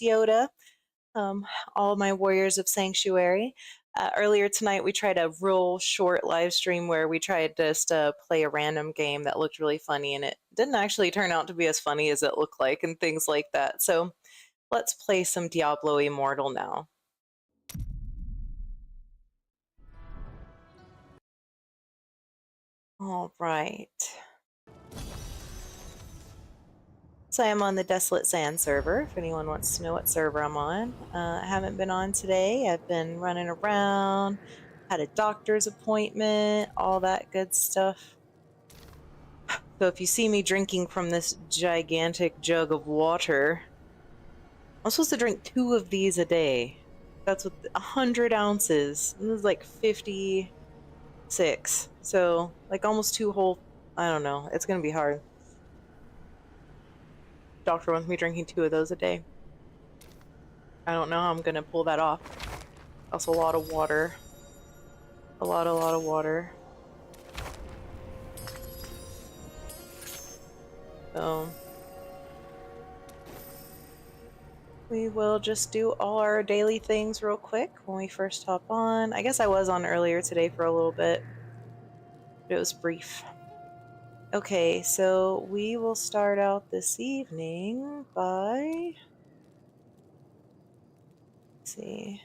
Yoda, all my warriors of Sanctuary. Earlier tonight, we tried a real short live stream where we tried just to play a random game that looked really funny, and it didn't actually turn out to be as funny as it looked like, and things like that. So let's play some Diablo Immortal now. All right. So I am on the Desolate Sand server, if anyone wants to know what server I'm on. I haven't been on today. I've been running around, had a doctor's appointment, all that good stuff. So if you see me drinking from this gigantic jug of water, I'm supposed to drink 2 of these a day. That's with 100 ounces. This is like 56. So like almost 2 whole, I don't know. It's going to be hard. Doctor wants me drinking 2 of those a day. I don't know how I'm going to pull that off. That's a lot of water. A lot of water. So we will just do all our daily things real quick when we first hop on. I guess I was on earlier today for a little bit. But it was brief. Okay, so we will start out this evening by... Let's see.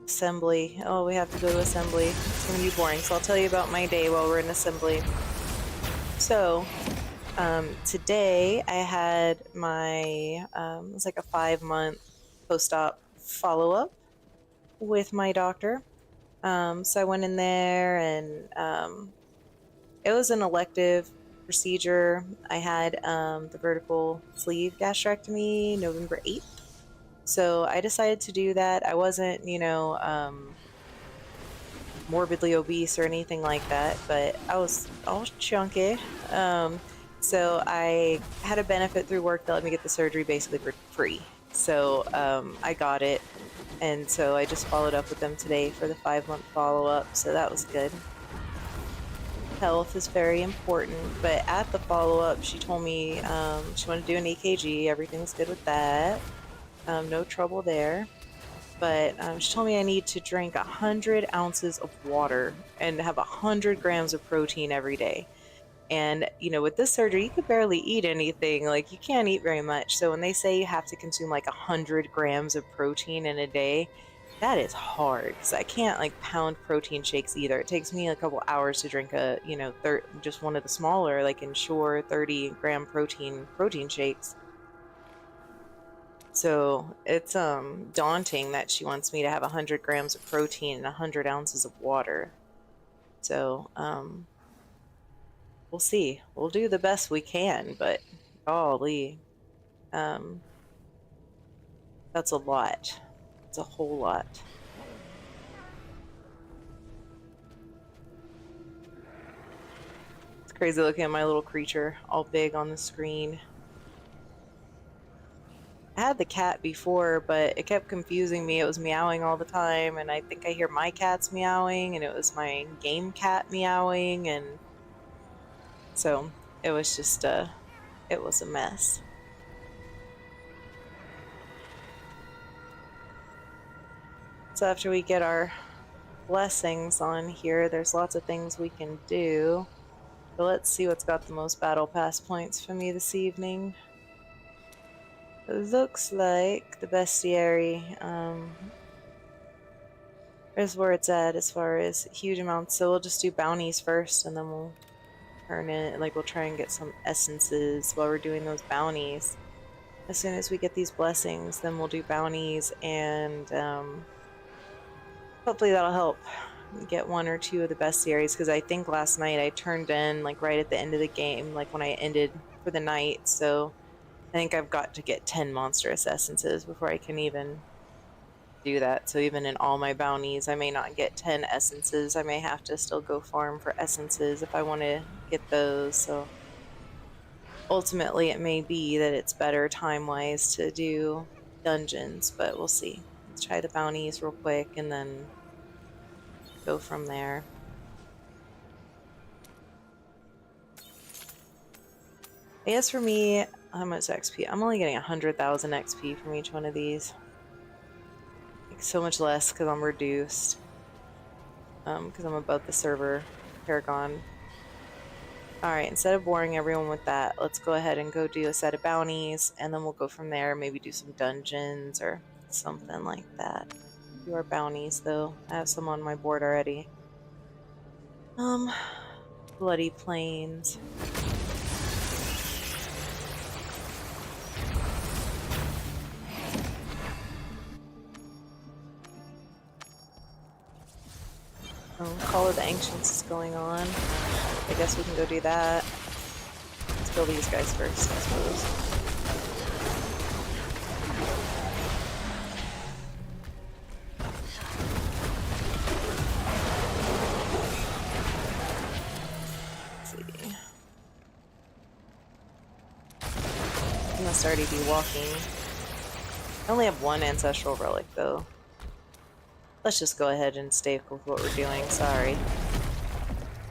Assembly. Oh, we have to go to assembly. It's gonna be boring, so I'll tell you about my day while we're in assembly. So, today I had my, it was like a 5-month post-op follow-up with my doctor. So I went in there and it was an elective procedure. I had the vertical sleeve gastrectomy November 8th. So I decided to do that. I wasn't, morbidly obese or anything like that, but I was all chunky. So I had a benefit through work that let me get the surgery basically for free. So I got it. And so I just followed up with them today for the 5-month follow-up. So that was good. Health is very important, but at the follow-up, she told me she wanted to do an EKG. Everything was good with that. No trouble there. But she told me I need to drink 100 ounces of water and have 100 grams of protein every day. And, with this surgery, you could barely eat anything. Like, you can't eat very much. So when they say you have to consume like 100 grams of protein in a day, that is hard because I can't like pound protein shakes either. It takes me a couple hours to drink a, just one of the smaller, like Ensure 30-gram protein shakes. So it's daunting that she wants me to have 100 grams of protein and 100 ounces of water. So we'll see. We'll do the best we can, but golly, that's a lot. It's a whole lot. It's crazy looking at my little creature all big on the screen. I had the cat before, but it kept confusing me. It was meowing all the time, and I think I hear my cat's meowing, and it was my game cat meowing, and so it was just it was a mess. So after we get our blessings on here, there's lots of things we can do. So let's see what's got the most battle pass points for me this evening. It looks like the bestiary is where it's at as far as huge amounts. So we'll just do bounties first, and then we'll turn it, like we'll try and get some essences while we're doing those bounties. As soon as we get these blessings, then we'll do bounties, and hopefully that'll help get 1 or 2 of the bestiaries, because I think last night I turned in like right at the end of the game, like when I ended for the night. So I think I've got to get 10 monstrous essences before I can even do that. So even in all my bounties, I may not get 10 essences. I may have to still go farm for essences if I want to get those. So ultimately it may be that it's better time-wise to do dungeons, but we'll see. Let's try the bounties real quick and then go from there. I guess for me, how much XP? I'm only getting 100,000 XP from each one of these. Like so much less because I'm reduced. Because I'm above the server Paragon. Alright, instead of boring everyone with that, let's go ahead and go do a set of bounties, and then we'll go from there, maybe do some dungeons or something like that. Do our bounties, though. I have some on my board already. Bloody Plains. Call of the Ancients is going on. I guess we can go do that. Let's kill these guys first, I suppose. Let's see. I must already be walking. I only have one ancestral relic, though. Let's just go ahead and stay with what we're doing. Sorry.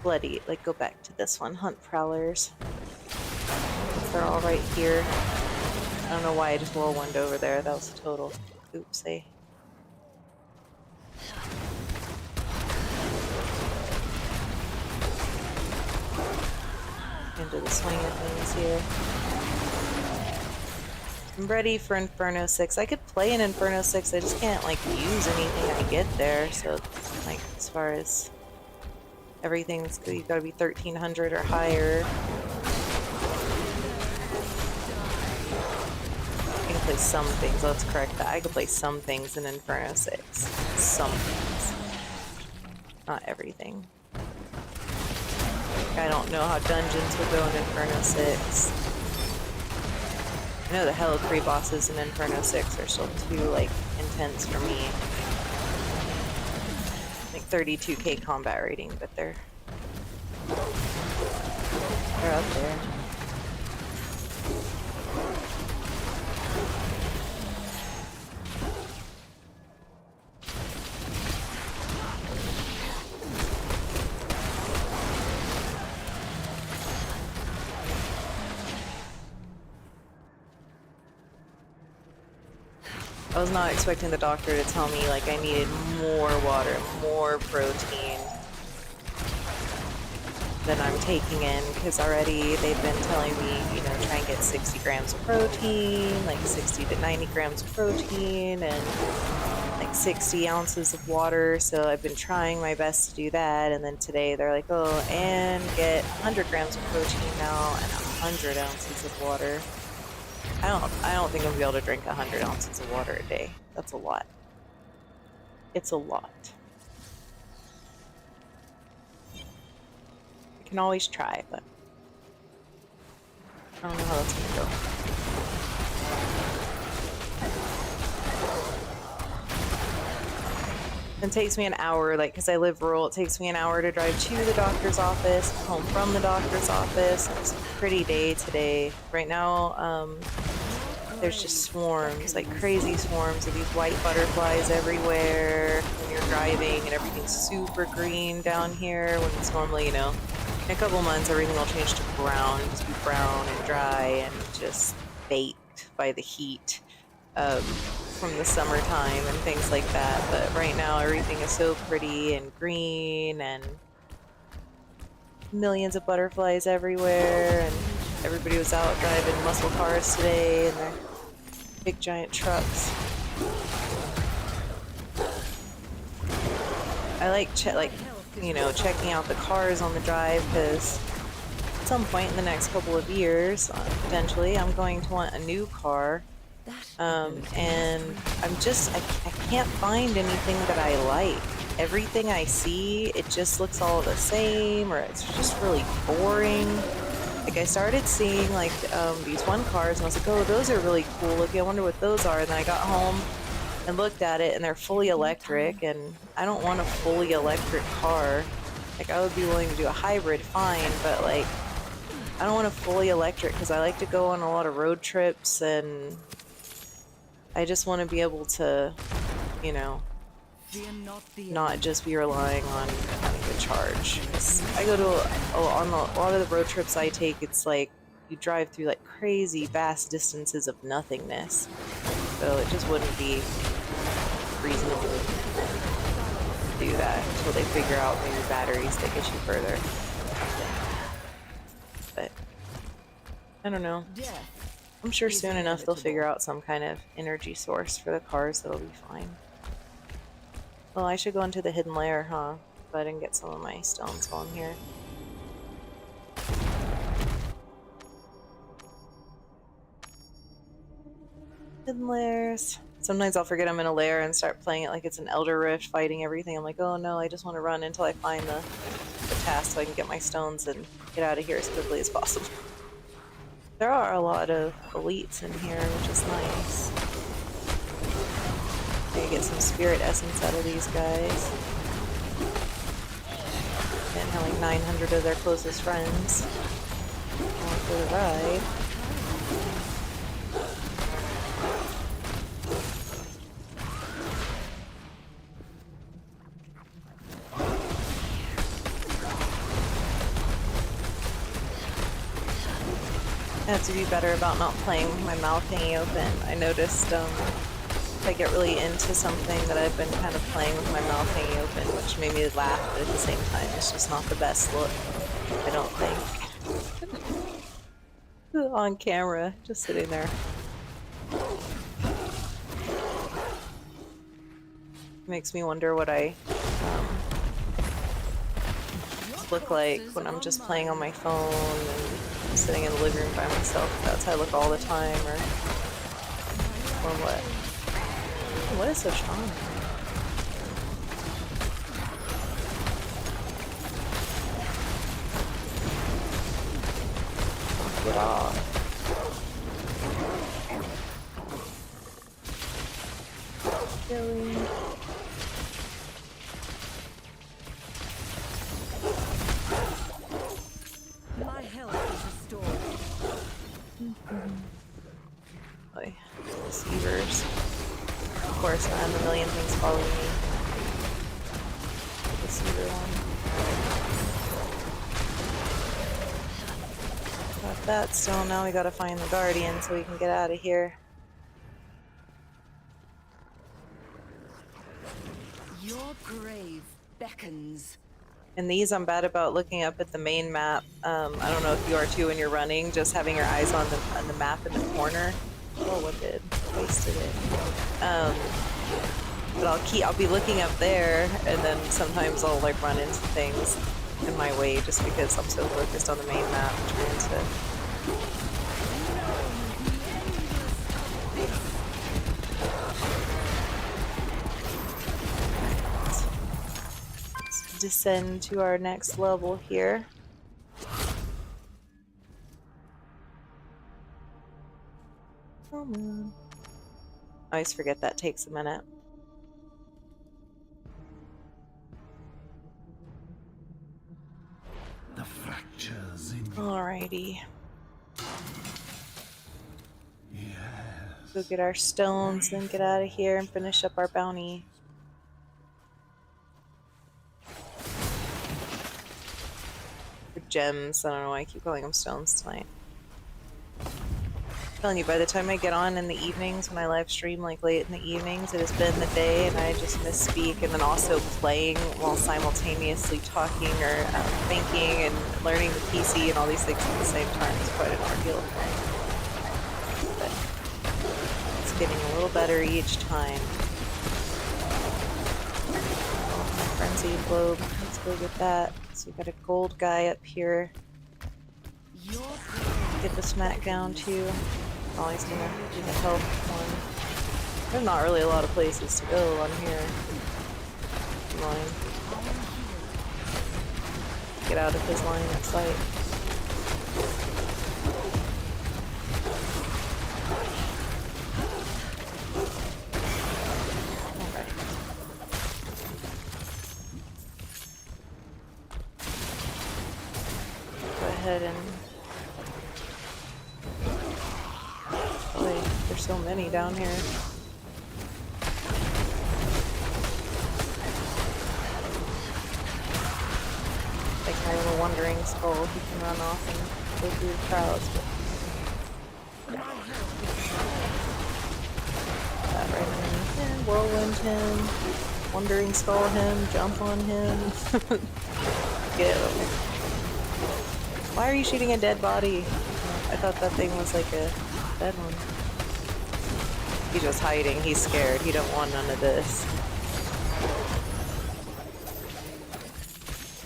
Bloody, like, go back to this one. Hunt Prowlers. They're all right here. I don't know why I just whirlwind over there. That was a total oopsie. Into the swing of things here. I'm ready for Inferno 6. I could play an Inferno 6, I just can't, like, use anything I get there, so, like, as far as everything's good, you gotta be 1300 or higher. I can play some things, let's correct that. I could play some things in Inferno 6. Some things. Not everything. I don't know how dungeons would go in Inferno 6. I know the Hella Cree bosses in Inferno 6 are still too, like, intense for me. Like 32k combat rating, but they're up there. I was not expecting the doctor to tell me, like, I needed more water, more protein than I'm taking in, because already they've been telling me, you know, try and get 60 grams of protein, like 60 to 90 grams of protein, and like 60 ounces of water, so I've been trying my best to do that, and then today they're like, oh, and get 100 grams of protein now, and 100 ounces of water. I don't think I'm gonna be able to drink 100 ounces of water a day. That's a lot. It's a lot. I can always try, but I don't know how that's gonna go. It takes me an hour, like, because I live rural, it takes me an hour to drive to the doctor's office, home from the doctor's office. It's a pretty day today. Right now, there's just swarms, like crazy swarms of these white butterflies everywhere when you're driving, and everything's super green down here when it's normally, you know, in a couple months everything will change to brown, just be brown and dry and just baked by the heat from the summertime and things like that. But right now everything is so pretty and green and millions of butterflies everywhere, and everybody was out driving muscle cars today and their big giant trucks. I like you know, checking out the cars on the drive, because at some point in the next couple of years, potentially, I'm going to want a new car. And I can't find anything that I like. Everything I see, it just looks all the same, or it's just really boring. Like, I started seeing, like, these one cars, and I was like, oh, those are really cool looking, I wonder what those are, and then I got home and looked at it, and they're fully electric, and I don't want a fully electric car. Like, I would be willing to do a hybrid, fine, but, like, I don't want a fully electric, because I like to go on a lot of road trips, and I just want to be able to, you know, not just be relying on having to charge. I go to on a lot of the road trips I take, it's like you drive through like crazy vast distances of nothingness. So it just wouldn't be reasonable to do that until they figure out maybe batteries that get you further. But I don't know. I'm sure soon enough they'll figure out some kind of energy source for the cars that'll be fine. Well, I should go into the hidden layer, huh? Go ahead and get some of my stones while I'm here. Hidden layers. Sometimes I'll forget I'm in a lair and start playing it like it's an Elder Rift, fighting everything. I'm like, oh no, I just want to run until I find the task so I can get my stones and get out of here as quickly as possible. There are a lot of elites in here, which is nice. Maybe get some spirit essence out of these guys. And have like 900 of their closest friends. Going for the ride. I have to be better about not playing with my mouth hanging open. I noticed if I get really into something that I've been kind of playing with my mouth hanging open, which made me laugh, but at the same time it's just not the best look, I don't think. On camera, just sitting there. Makes me wonder what I look like when I'm just playing on my phone and sitting in the living room by myself. That's how I look all the time, or what? What is so strong? Get off. Killing. My health is restored. Deceivers. Of course, I have a million things following me. Deceiver one. Got that stone. Now we gotta find the guardian so we can get out of here. Your grave beckons. And these I'm bad about looking up at the main map. I don't know if you are too when you're running, just having your eyes on the map in the corner. Oh, what did? Wasted it. But I'll be looking up there, and then sometimes I'll like run into things in my way just because I'm so focused on the main map trying to descend to our next level here. Come on. I always forget that takes a minute. The fractures in Alrighty. yes. Go get our stones, then get out of here and finish up our bounty. Gems. I don't know why I keep calling them stones tonight. I'm telling you, by the time I get on in the evenings when I live stream, like late in the evenings, it has been the day and I just misspeak, and then also playing while simultaneously talking or thinking and learning the PC and all these things at the same time is quite an ordeal. But it's getting a little better each time. Oh, my frenzied globe. Let's go get that. So we got a gold guy up here. Get the smackdown too. Oh, he's gonna do the health one. There's not really a lot of places to go on here. Come on. Get out of his line of sight. Alright. Go ahead and there's so many down here. Like my little wandering skull, he can run off and go through the crowds, but whirlwind him, wandering skull him, jump on him. Get him. Why are you shooting a dead body? I thought that thing was like a dead one. He's just hiding. He's scared. He don't want none of this.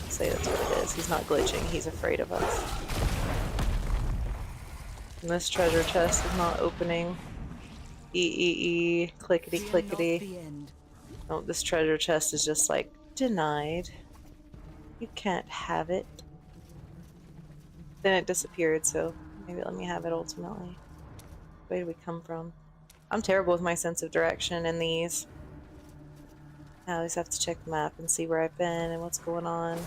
Say that's what it is. He's not glitching. He's afraid of us. And this treasure chest is not opening. Clickety clickety. Oh, this treasure chest is just like denied. You can't have it. Then it disappeared, so maybe let me have it ultimately. Where did we come from? I'm terrible with my sense of direction in these. I always have to check the map and see where I've been and what's going on.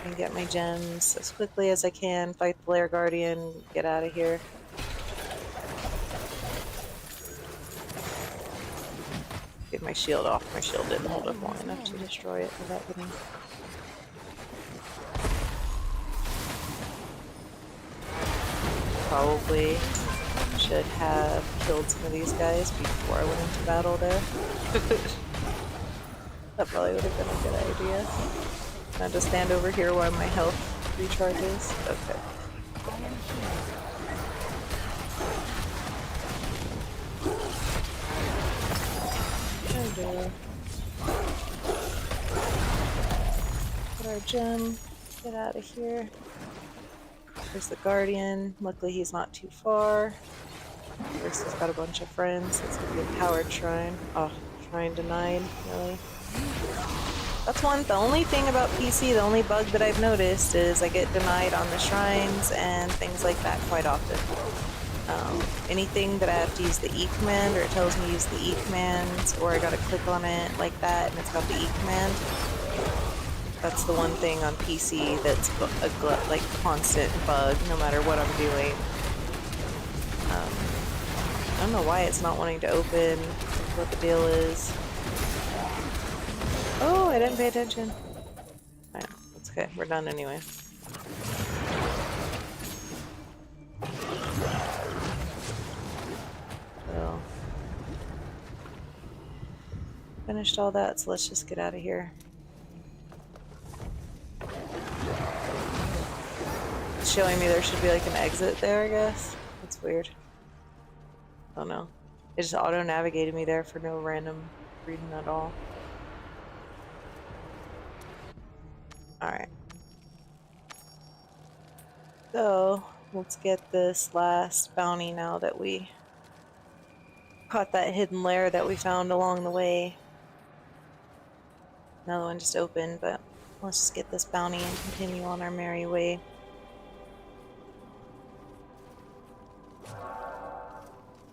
And get my gems as quickly as I can, fight the Lair Guardian, get out of here. Get my shield off. My shield didn't hold up long enough to destroy it without getting... Probably should have killed some of these guys before I went into battle there. That probably would have been a good idea. Now just stand over here while my health recharges. Okay. There we go. Get our gem. Get out of here. There's the Guardian. Luckily he's not too far. First he's got a bunch of friends. It's gonna be a powered shrine. Oh, shrine denied, really. That's the only thing about PC, the only bug that I've noticed is I get denied on the shrines and things like that quite often. Anything that I have to use the E command, or it tells me to use the E command, or I gotta click on it like that and it's got the E command. That's the one thing on PC that's a like constant bug, no matter what I'm doing. I don't know why it's not wanting to open, what the deal is. Oh, I didn't pay attention. Alright, that's okay. We're done anyway. So, finished all that, so let's just get out of here. It's showing me there should be like an exit there, I guess. That's weird. I don't know. It just auto-navigated me there for no random reason at all. Alright. So, let's get this last bounty now that we caught that hidden lair that we found along the way. Another one just opened, but let's just get this bounty and continue on our merry way.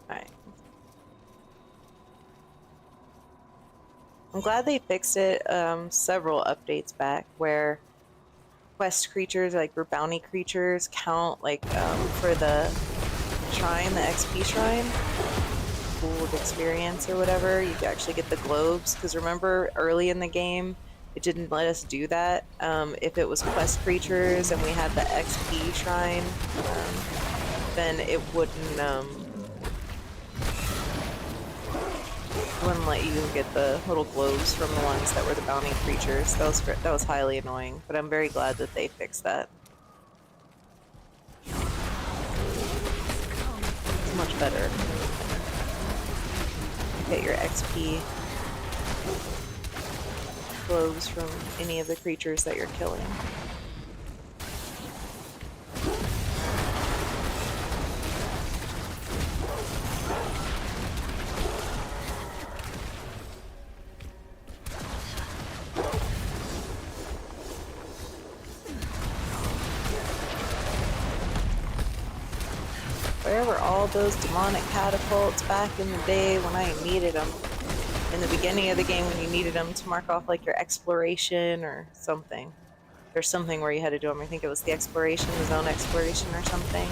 Alright. I'm glad they fixed it several updates back where quest creatures, like or bounty creatures, count like for the shrine, the XP shrine, gold experience or whatever. You actually get the globes, because remember early in the game it didn't let us do that. If it was quest creatures and we had the XP shrine, then it wouldn't let you get the little globes from the ones that were the bounty creatures. That was highly annoying, but I'm very glad that they fixed that. It's much better. Get your XP globes from any of the creatures that you're killing. Where were all those demonic catapults back in the day when I needed them? In the beginning of the game when you needed them to mark off like your exploration or something. There's something where you had to do them. I think it was the exploration, the zone exploration or something.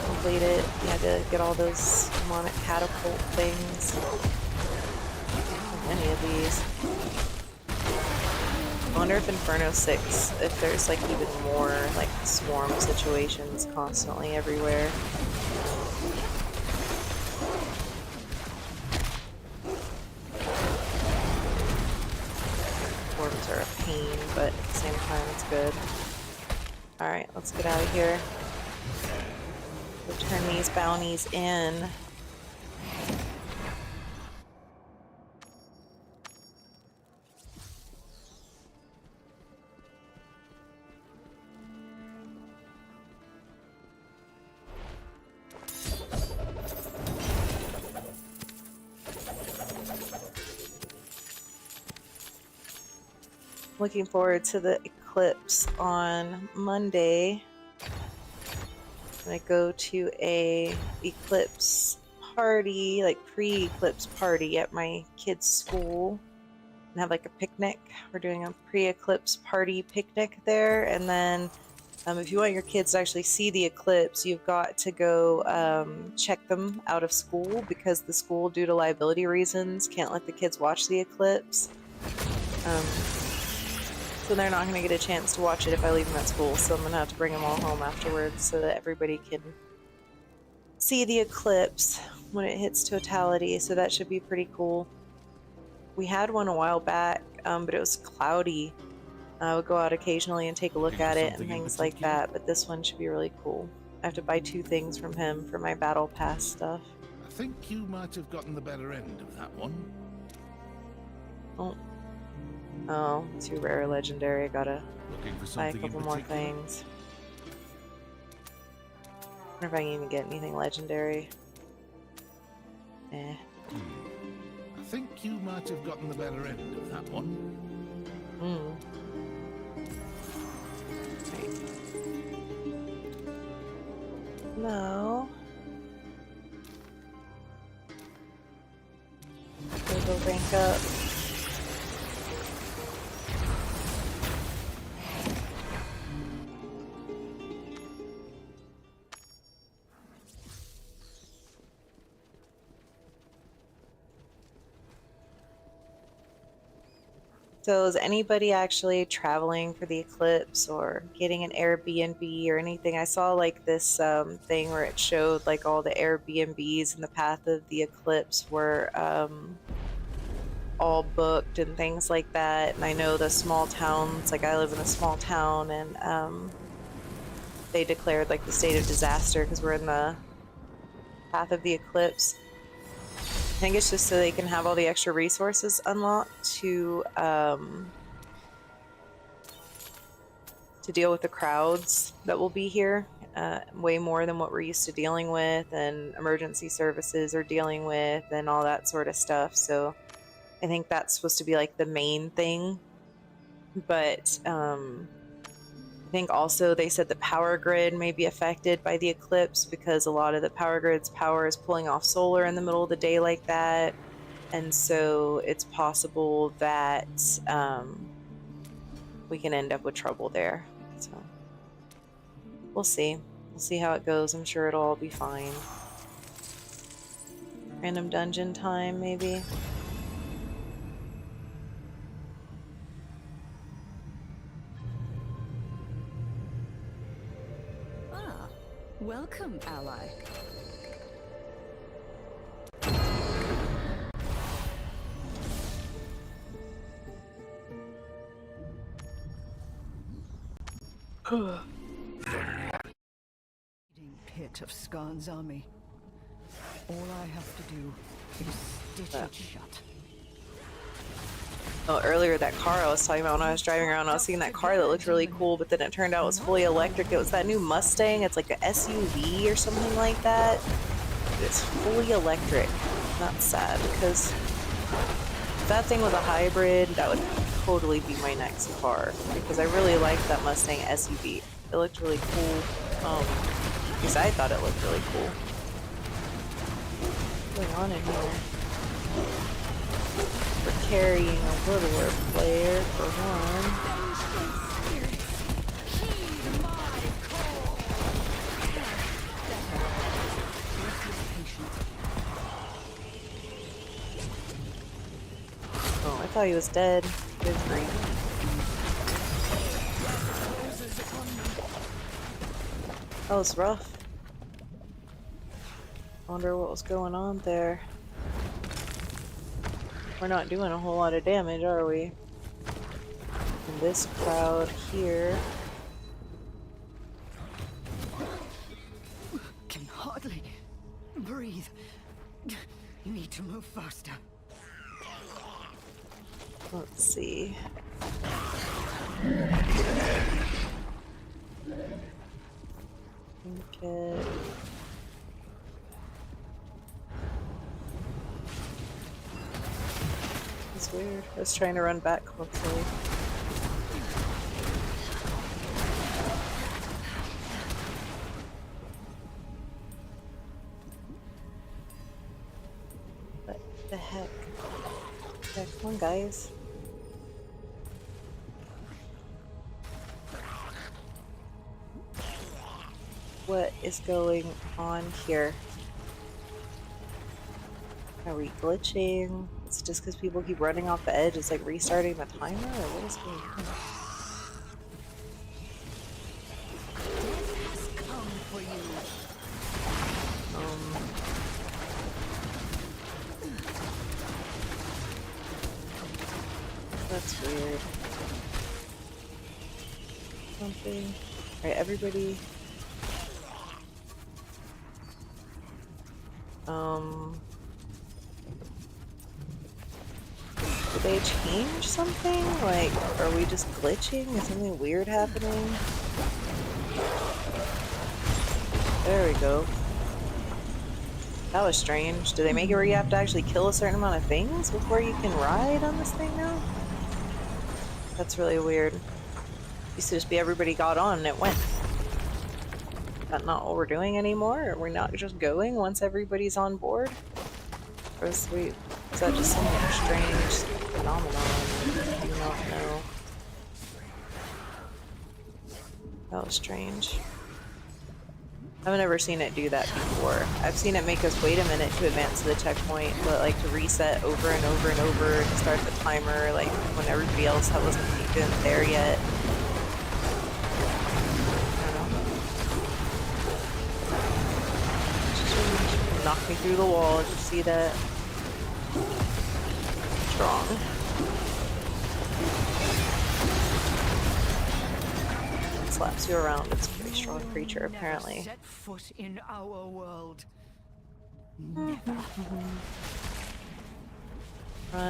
Complete it. You had to get all those demonic catapult things. Any of these. I wonder if Inferno 6, if there's like even more like swarm situations constantly everywhere. Worms are a pain, but at the same time it's good. Alright, let's get out of here. We'll turn these bounties in. Looking forward to the eclipse on Monday. I'm gonna go to a eclipse party, like pre-eclipse party at my kids' school and have like a picnic. We're doing a pre-eclipse party picnic there, and then if you want your kids to actually see the eclipse, you've got to go check them out of school because the school, due to liability reasons, can't let the kids watch the eclipse. So they're not going to get a chance to watch it if I leave them at school, so I'm going to have to bring them all home afterwards so that everybody can see the eclipse when it hits totality, so that should be pretty cool. We had one a while back, but it was cloudy. I would go out occasionally and take a look at it and things like that, but this one should be really cool. I have to buy 2 things from him for my battle pass stuff. I think you might have gotten the better end of that one. Oh, 2 rare legendary. I gotta Looking for buy a something couple more things. Wonder if I can even get anything legendary. Eh. I think you might have gotten the better end of that one. Right. No. Go rank up. So is anybody actually traveling for the eclipse or getting an Airbnb or anything? I saw like this thing where it showed like all the Airbnbs in the path of the eclipse were all booked and things like that. And I know the small towns, like I live in a small town, and they declared like the state of disaster because we're in the path of the eclipse. I think it's just so they can have all the extra resources unlocked to deal with the crowds that will be here, way more than what we're used to dealing with, and emergency services are dealing with, and all that sort of stuff. So I think that's supposed to be like the main thing. But I think also they said the power grid may be affected by the eclipse because a lot of the power grid's power is pulling off solar in the middle of the day like that. And so it's possible that we can end up with trouble there. So we'll see. We'll see how it goes. I'm sure it'll all be fine. Random dungeon time, maybe? Welcome, ally. Pit of Skarn's army. All I have to do is stitch it shut. Oh, earlier that car I was talking about when I was driving around, I was seeing that car that looked really cool, but then it turned out it was fully electric. It was that new Mustang. It's like a SUV or something like that. It's fully electric. That's sad, because if that thing was a hybrid, that would totally be my next car, because I really liked that Mustang SUV. It looked really cool. Because I thought it looked really cool. What's going on in here? We're carrying a littler player for one. Oh, I thought he was dead. Good grief. That was rough. Wonder what was going on there. We're not doing a whole lot of damage, are we? And this crowd here. Can hardly breathe. You need to move faster. Let's see. Okay. It's weird. I was trying to run back quickly. What the heck? Yeah, come on, guys. What is going on here? Are we glitching? It's just because people keep running off the edge. It's like restarting the timer, or what is going on? Death has come for you. That's weird. Something. Alright, everybody. Did they change something? Like, are we just glitching? Is something weird happening? There we go. That was strange. Do they make it where you have to actually kill a certain amount of things before you can ride on this thing now? That's really weird. Used to just be everybody got on and it went. Is that not what we're doing anymore? Are we not just going once everybody's on board? Or is that just some strange phenomenon? I do not know. That was strange. I've never seen it do that before. I've seen it make us wait a minute to advance to the checkpoint, but like to reset over and over and over to start the timer, like when everybody else wasn't even there yet. I don't know. Knocked me through the wall. Did you see that? Strong. Slaps you around. It's a pretty strong creature, apparently. Never set foot in our world. Run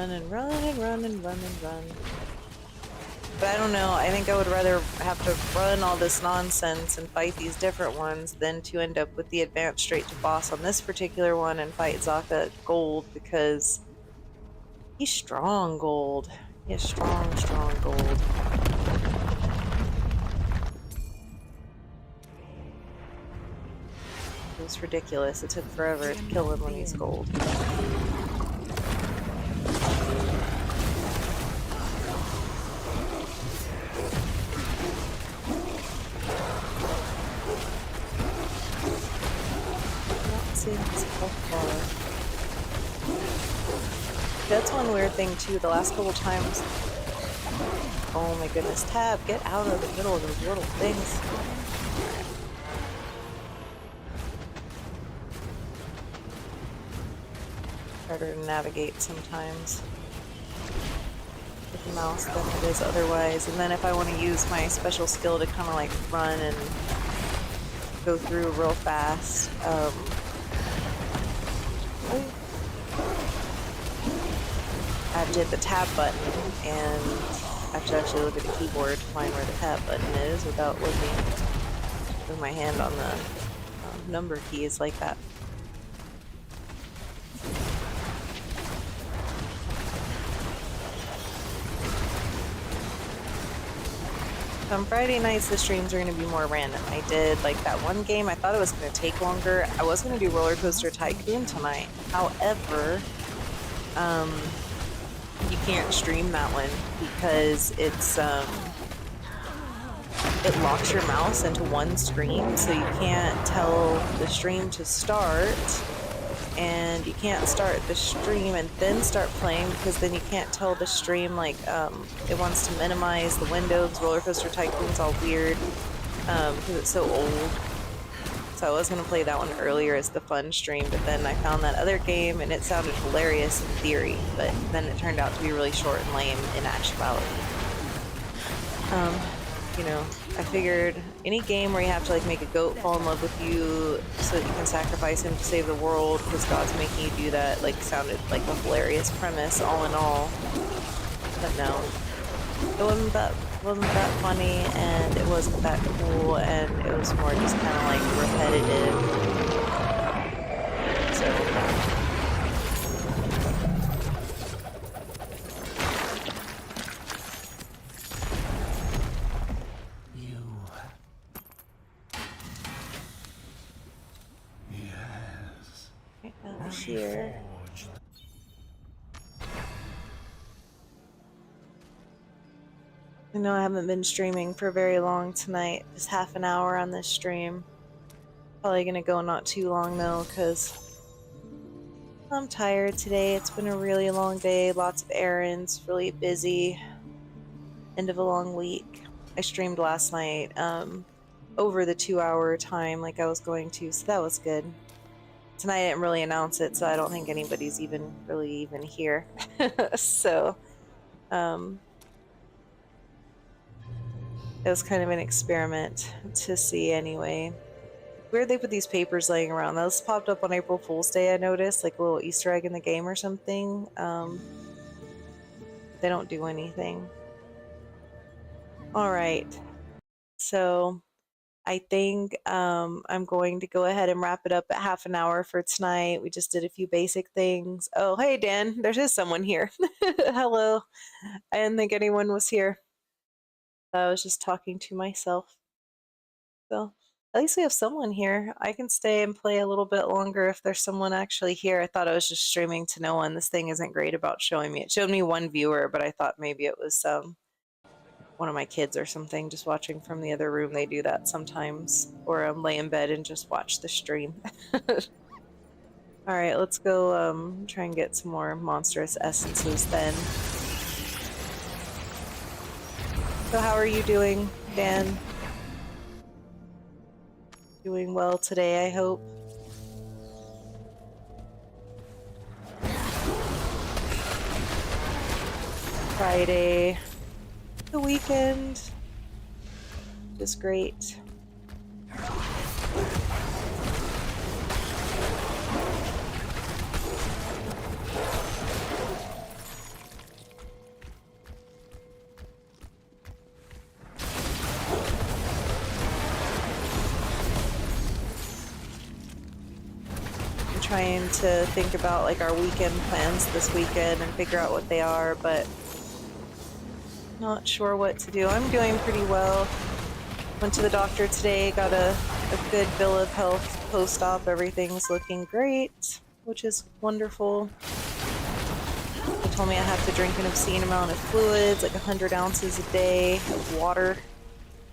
and run and run and run and run. But I don't know, I think I would rather have to run all this nonsense and fight these different ones than to end up with the advance straight to boss on this particular one and fight Zaka Gold, because he's strong gold. He has strong, strong gold. It was ridiculous. It took forever to kill him when he's gold. That's one weird thing too. The last couple times. Oh my goodness, Tab, get out of the middle of those little things. Harder to navigate sometimes with the mouse than it is otherwise. And then if I want to use my special skill to kind of like run and go through real fast, I have to hit the tab button, and I have to actually look at the keyboard to find where the tab button is without looking with my hand on the number keys like that. On Friday nights, the streams are going to be more random. I did, like, that one game, I thought it was going to take longer. I was going to do Roller Coaster Tycoon tonight. However, you can't stream that one because it's, it locks your mouse into one screen, so you can't tell the stream to start, and you can't start the stream and then start playing, because then you can't tell the stream, like, it wants to minimize the windows. Roller Coaster Tycoon's all weird, because it's so old. So I was gonna play that one earlier as the fun stream, but then I found that other game and it sounded hilarious in theory, but then it turned out to be really short and lame in actuality. You know, I figured any game where you have to like make a goat fall in love with you so that you can sacrifice him to save the world because God's making you do that, like, sounded like a hilarious premise all in all. But no, it wasn't that funny, and it wasn't that cool, and it was more just kind of like repetitive. So right out here. I know I haven't been streaming for very long tonight, just half an hour on this stream. Probably gonna go not too long though, because I'm tired today. It's been a really long day, lots of errands, really busy. End of a long week. I streamed last night over the 2-hour time like I was going to, so that was good. Tonight I didn't really announce it, so I don't think anybody's even here. So it was kind of an experiment to see anyway. Weird they put these papers laying around. Those popped up on April Fool's Day, I noticed, like a little Easter egg in the game or something. They don't do anything. Alright, so I think I'm going to go ahead and wrap it up at half an hour for tonight. We just did a few basic things. Oh, hey Dan, there is someone here. Hello. I didn't think anyone was here. I was just talking to myself. So at least we have someone here. I can stay and play a little bit longer if there's someone actually here. I thought I was just streaming to no one. This thing isn't great about showing me. It showed me one viewer, but I thought maybe it was one of my kids or something just watching from the other room. They do that sometimes. Or lay in bed and just watch the stream. Alright, let's go try and get some more monstrous essences then. So how are you doing, Dan? Doing well today, I hope. Friday, the weekend, just great. Trying to think about like our weekend plans this weekend and figure out what they are, but not sure what to do. I'm doing pretty well. Went to the doctor today, got a good bill of health post-op. Everything's looking great, which is wonderful. They told me I have to drink an obscene amount of fluids, like 100 ounces a day of water.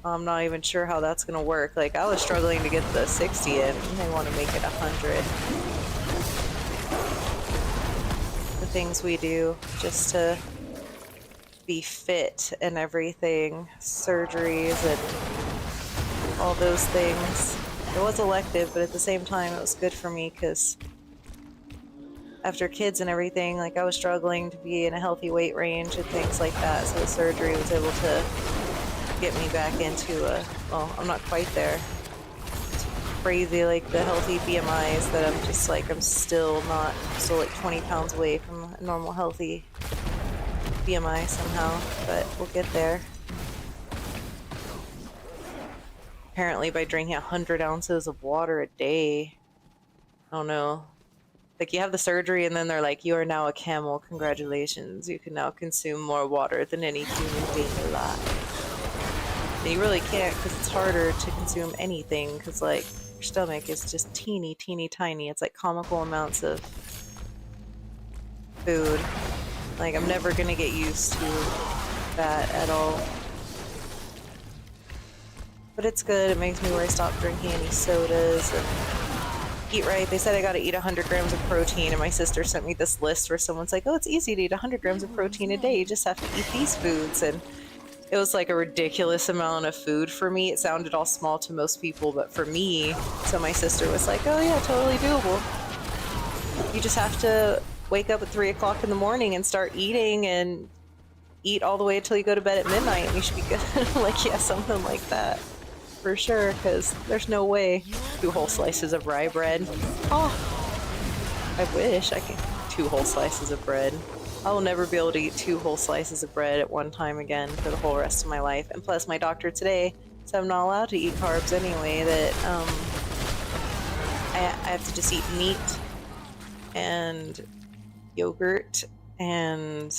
I'm not even sure how that's gonna work. Like, I was struggling to get the 60 in, and they want to make it 100. The things we do just to be fit and everything, surgeries and all those things. It was elective, but at the same time it was good for me because after kids and everything, like I was struggling to be in a healthy weight range and things like that, so the surgery was able to get me back into well, I'm not quite there. Crazy, like the healthy BMIs that I'm just like, I'm still like 20 pounds away from a normal healthy BMI somehow, but we'll get there. Apparently by drinking 100 ounces of water a day. I don't know. Like you have the surgery and then they're like, you are now a camel, congratulations. You can now consume more water than any human being alive. And you really can't because it's harder to consume anything because like your stomach is just teeny tiny. It's like comical amounts of food. Like I'm never gonna get used to that at all. But it's good. It makes me where I stop drinking any sodas and eat right. They said I gotta eat 100 grams of protein, and my sister sent me this list where someone's like, oh, it's easy to eat 100 grams of protein a day. You just have to eat these foods. And it was like a ridiculous amount of food for me. It sounded all small to most people, but for me, so my sister was like, oh yeah, totally doable. You just have to wake up at 3 o'clock in the morning and start eating and eat all the way until you go to bed at midnight and you should be good. Like, yeah, something like that. For sure, because there's no way 2 whole slices of rye bread. Oh, I wish I could 2 whole slices of bread. I will never be able to eat 2 whole slices of bread at one time again for the whole rest of my life. And plus, my doctor today said I'm not allowed to eat carbs anyway, that I have to just eat meat and yogurt and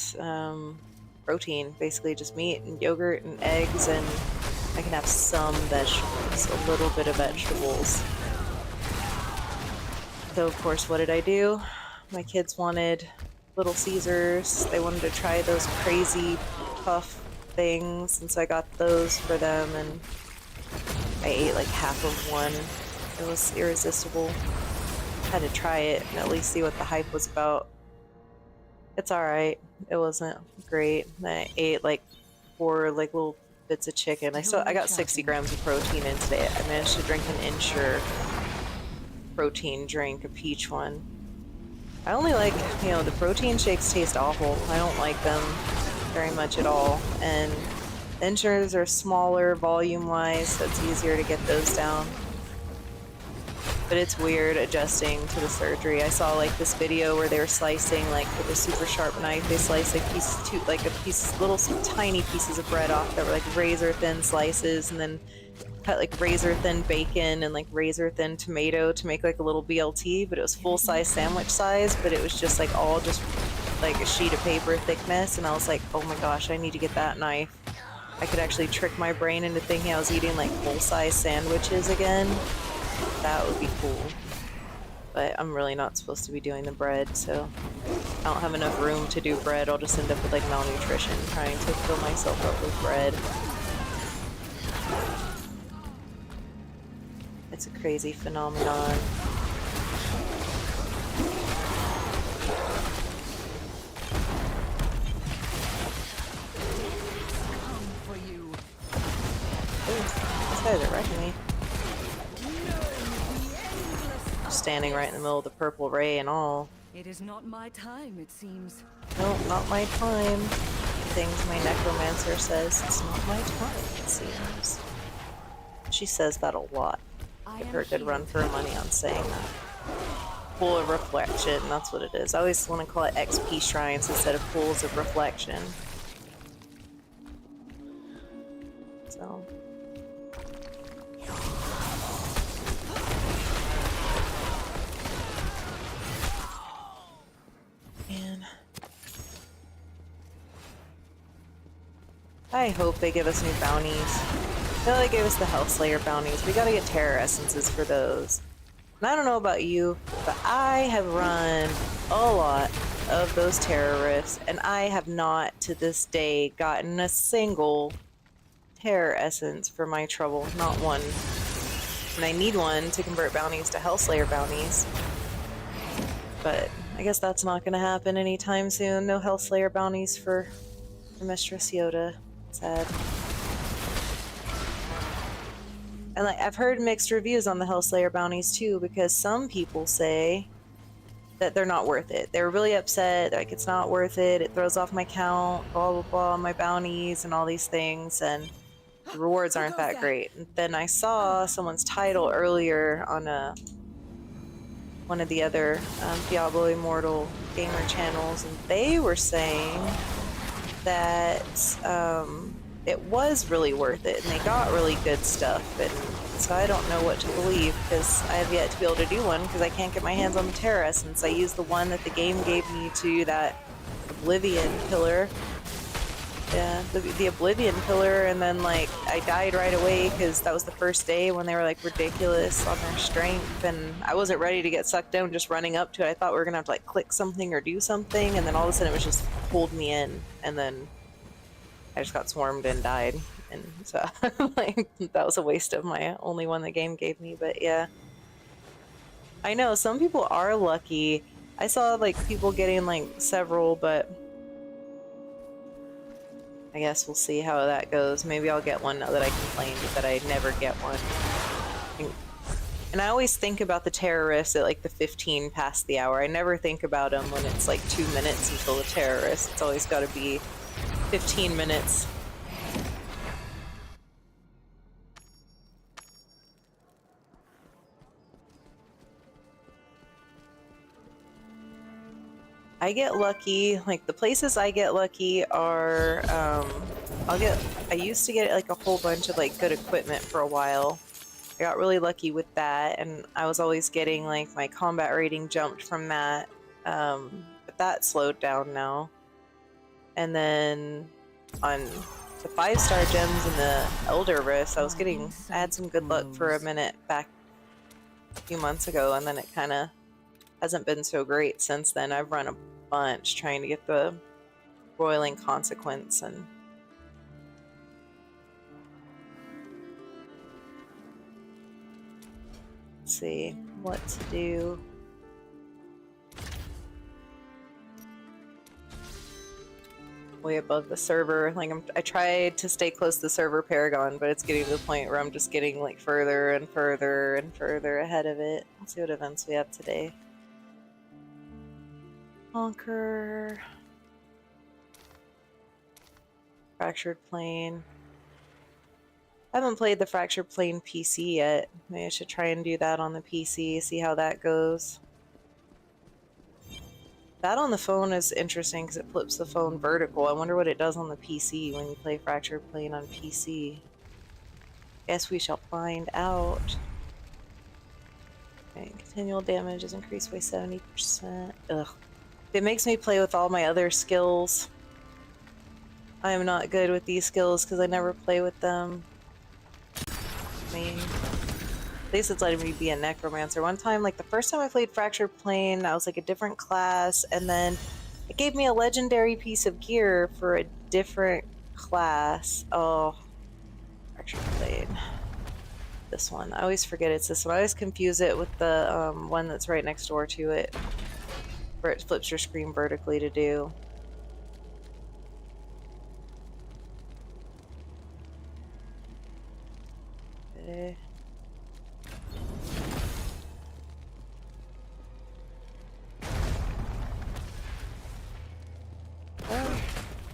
protein, basically just meat and yogurt and eggs, and I can have some vegetables, a little bit of vegetables. So of course, what did I do? My kids wanted Little Caesars. They wanted to try those crazy puff things, and so I got those for them, and I ate like half of one. It was irresistible. Had to try it and at least see what the hype was about. It's alright. It wasn't great. I ate like 4 like little bits of chicken. I got 60 grams of protein in today. I managed to drink an Ensure protein drink, a peach one. I only like, you know, the protein shakes taste awful. I don't like them very much at all. And Ensures are smaller volume-wise, so it's easier to get those down. But it's weird adjusting to the surgery. I saw like this video where they were slicing like with a super sharp knife. They sliced little tiny pieces of bread off that were like razor thin slices, and then cut like razor thin bacon and like razor thin tomato to make like a little BLT. But it was full size sandwich size, but it was just like all just like a sheet of paper thickness. And I was like, oh my gosh, I need to get that knife. I could actually trick my brain into thinking I was eating like full size sandwiches again. That would be cool. But I'm really not supposed to be doing the bread, so I don't have enough room to do bread. I'll just end up with like malnutrition trying to fill myself up with bread. It's a crazy phenomenon. Ooh, these guys are wrecking me. Standing right in the middle of the purple ray and all. It is not my time, it seems. Nope, not my time. Things my necromancer says, it's not my time, it seems. She says that a lot. Give her a good run for her money on saying that. Pool of reflection, that's what it is. I always want to call it XP shrines instead of pools of reflection. So. Man. I hope they give us new bounties. I know they gave us the Hellslayer bounties. We gotta get terror essences for those. And I don't know about you, but I have run a lot of those terrorists, and I have not, to this day, gotten a single terror essence for my trouble. Not one. And I need one to convert bounties to Hellslayer bounties. But I guess that's not gonna happen anytime soon. No Hellslayer bounties for Mistress Yoda. Sad. And like, I've heard mixed reviews on the Hellslayer bounties too, because some people say that they're not worth it. They're really upset, like it's not worth it, it throws off my count, blah blah blah, my bounties and all these things, and the rewards aren't that great. And then I saw someone's title earlier on one of the other Diablo Immortal gamer channels, and they were saying that it was really worth it, and they got really good stuff, and so I don't know what to believe, because I have yet to be able to do one, because I can't get my hands on the Terror Essence. I used the one that the game gave me to that Oblivion pillar. Yeah, the Oblivion pillar, and then like I died right away because that was the first day when they were like ridiculous on their strength, and I wasn't ready to get sucked down just running up to it. I thought we were gonna have to like click something or do something, and then all of a sudden it was just pulled me in, and then I just got swarmed and died, and so like that was a waste of my only one the game gave me. But yeah, I know some people are lucky. I saw like people getting like several, but I guess we'll see how that goes. Maybe I'll get one now that I complained that I never get one. And I always think about the terrorists at like the 15 past the hour. I never think about them when it's like 2 minutes until the terrorist. It's always got to be 15 minutes. I get lucky, like the places I get lucky are, I used to get like a whole bunch of like good equipment for a while. I got really lucky with that, and I was always getting like my combat rating jumped from that, but that slowed down now. And then on the 5-star gems and the Elder Rift, I had some good luck for a minute back a few months ago, and then it kind of hasn't been so great since then. I've run a bunch trying to get the Roiling Consequence, and let's see what to do. Way above the server, like I tried to stay close to the server Paragon, but it's getting to the point where I'm just getting like further and further and further ahead of it. Let's see what events we have today. Conquer, Fractured Plane. I haven't played the Fractured Plane PC yet. Maybe I should try and do that on the PC, see how that goes. That on the phone is interesting because it flips the phone vertical. I wonder what it does on the PC when you play Fractured Plane on PC. Guess we shall find out. Okay, continual damage is increased by 70%. Ugh. It makes me play with all my other skills. I am not good with these skills because I never play with them. I mean, at least it's letting me be a necromancer. One time, like the first time I played Fractured Plane, I was like a different class, and then it gave me a legendary piece of gear for a different class. Oh, Fractured Plane. This one. I always forget it's this one. I always confuse it with the one that's right next door to it, where it flips your screen vertically to do. Okay.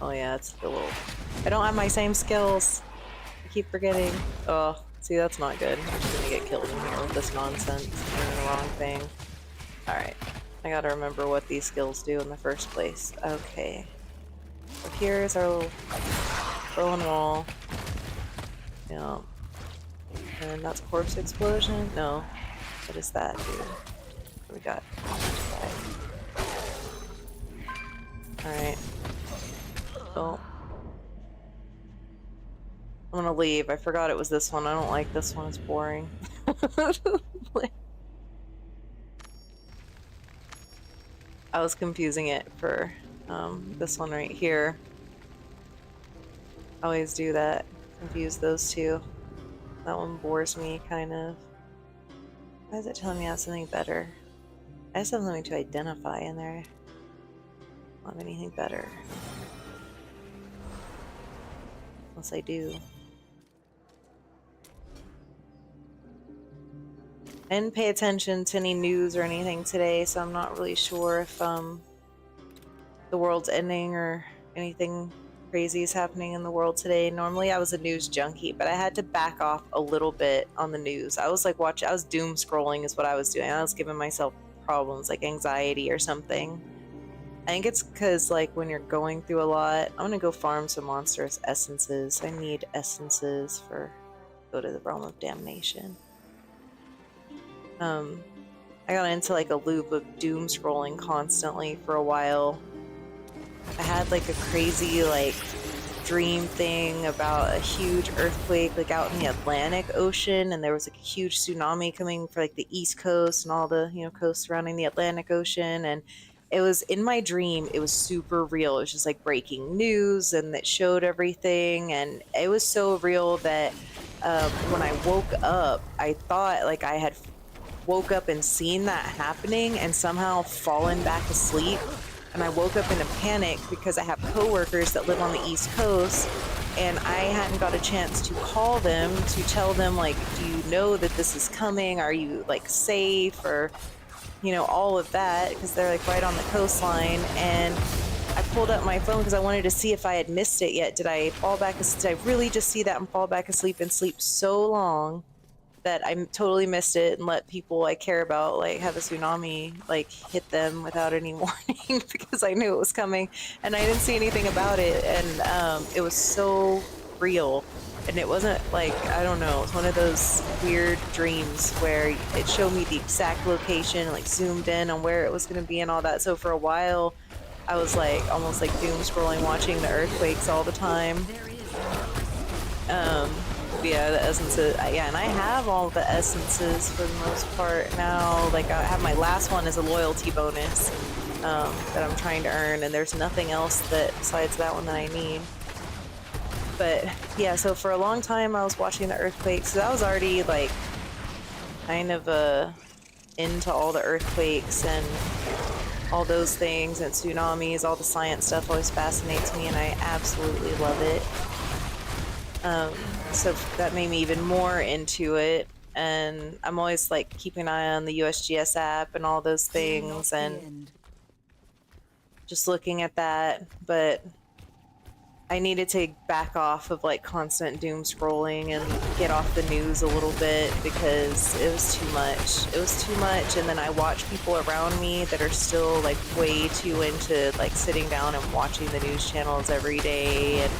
Oh yeah, it's the little... I don't have my same skills. I keep forgetting. Oh, see, that's not good. I'm just gonna get killed in here with this nonsense. I'm doing the wrong thing. Alright. I gotta remember what these skills do in the first place. Okay. So here's our little bone wall. Yeah. And that's Corpse Explosion? No. What does that do? What do we got? Alright. Oh. I'm gonna leave. I forgot it was this one. I don't like this one. It's boring. I was confusing it for this one right here. I always do that. Confuse those two. That one bores me, kind of. Why is it telling me I have something better? I just have something to identify in there. I don't have anything better. Unless I do. I didn't pay attention to any news or anything today, so I'm not really sure if the world's ending or anything crazy is happening in the world today. Normally I was a news junkie, but I had to back off a little bit on the news. I was like I was doom scrolling is what I was doing. I was giving myself problems like anxiety or something. I think it's because like when you're going through a lot, I'm gonna go farm some monstrous essences. I need essences for go to the realm of damnation. I got into like a loop of doom scrolling constantly for a while. I had like a crazy like dream thing about a huge earthquake like out in the Atlantic Ocean, and there was like a huge tsunami coming for like the East Coast and all the coasts surrounding the Atlantic Ocean, and it was in my dream. It was super real. It was just like breaking news, and it showed everything, and it was so real that when I woke up, I thought like I had woke up and seen that happening and somehow fallen back asleep and I woke up in a panic because I have coworkers that live on the East Coast, and I hadn't got a chance to call them to tell them, like, do you know that this is coming? Are you, like, safe? Or, you know, all of that, because they're, like, right on the coastline. And I pulled up my phone because I wanted to see if I had missed it yet. Did I fall back asleep? Did I really just see that and fall back asleep and sleep so long that I totally missed it and let people I care about, like, have a tsunami, like, hit them without any warning because I knew it was coming, and I didn't see anything about it. And it was so real, and it wasn't like, I don't know, it's one of those weird dreams where it showed me the exact location, like zoomed in on where it was going to be and all that. So for a while I was like almost like doom scrolling, watching the earthquakes all the time. Yeah, the essences. Yeah, and I have all the essences for the most part now. Like, I have my last one as a loyalty bonus that I'm trying to earn, and there's nothing else that besides that one that I need. But yeah, so for a long time I was watching the earthquakes. So I was already like kind of into all the earthquakes and all those things and tsunamis. All the science stuff always fascinates me, and I absolutely love it. So that made me even more into it, and I'm always like keeping an eye on the USGS app and all those things and just looking at that. But I needed to back off of like constant doom scrolling and get off the news a little bit because it was too much. It was too much, and then I watch people around me that are still like way too into like sitting down and watching the news channels every day and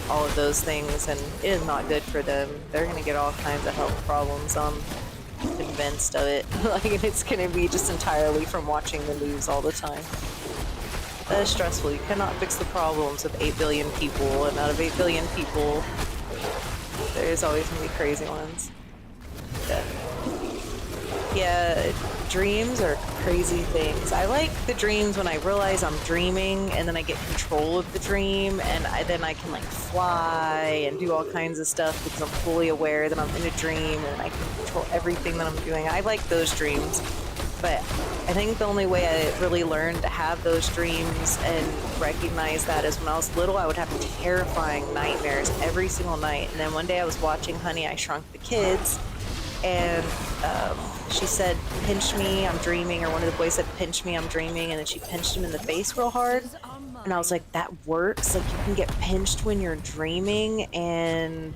all of those things, and it is not good for them. They're gonna get all kinds of health problems. I'm convinced of it. Like, it's gonna be just entirely from watching the news all the time. That is stressful. You cannot fix the problems of 8 billion people, and out of 8 billion people, there's always gonna be crazy ones. Yeah, dreams are crazy things. I like the dreams when I realize I'm dreaming and then I get control of the dream, and then I can like fly and do all kinds of stuff because I'm fully aware that I'm in a dream and I can control everything that I'm doing. I like those dreams, but I think the only way I really learned to have those dreams and recognize that is when I was little. I would have terrifying nightmares every single night, and then one day I was watching Honey, I Shrunk the Kids, and she said, pinch me, I'm dreaming, or one of the boys said, pinch me, I'm dreaming, and then she pinched him in the face real hard, and I was like, that works? Like, you can get pinched when you're dreaming and,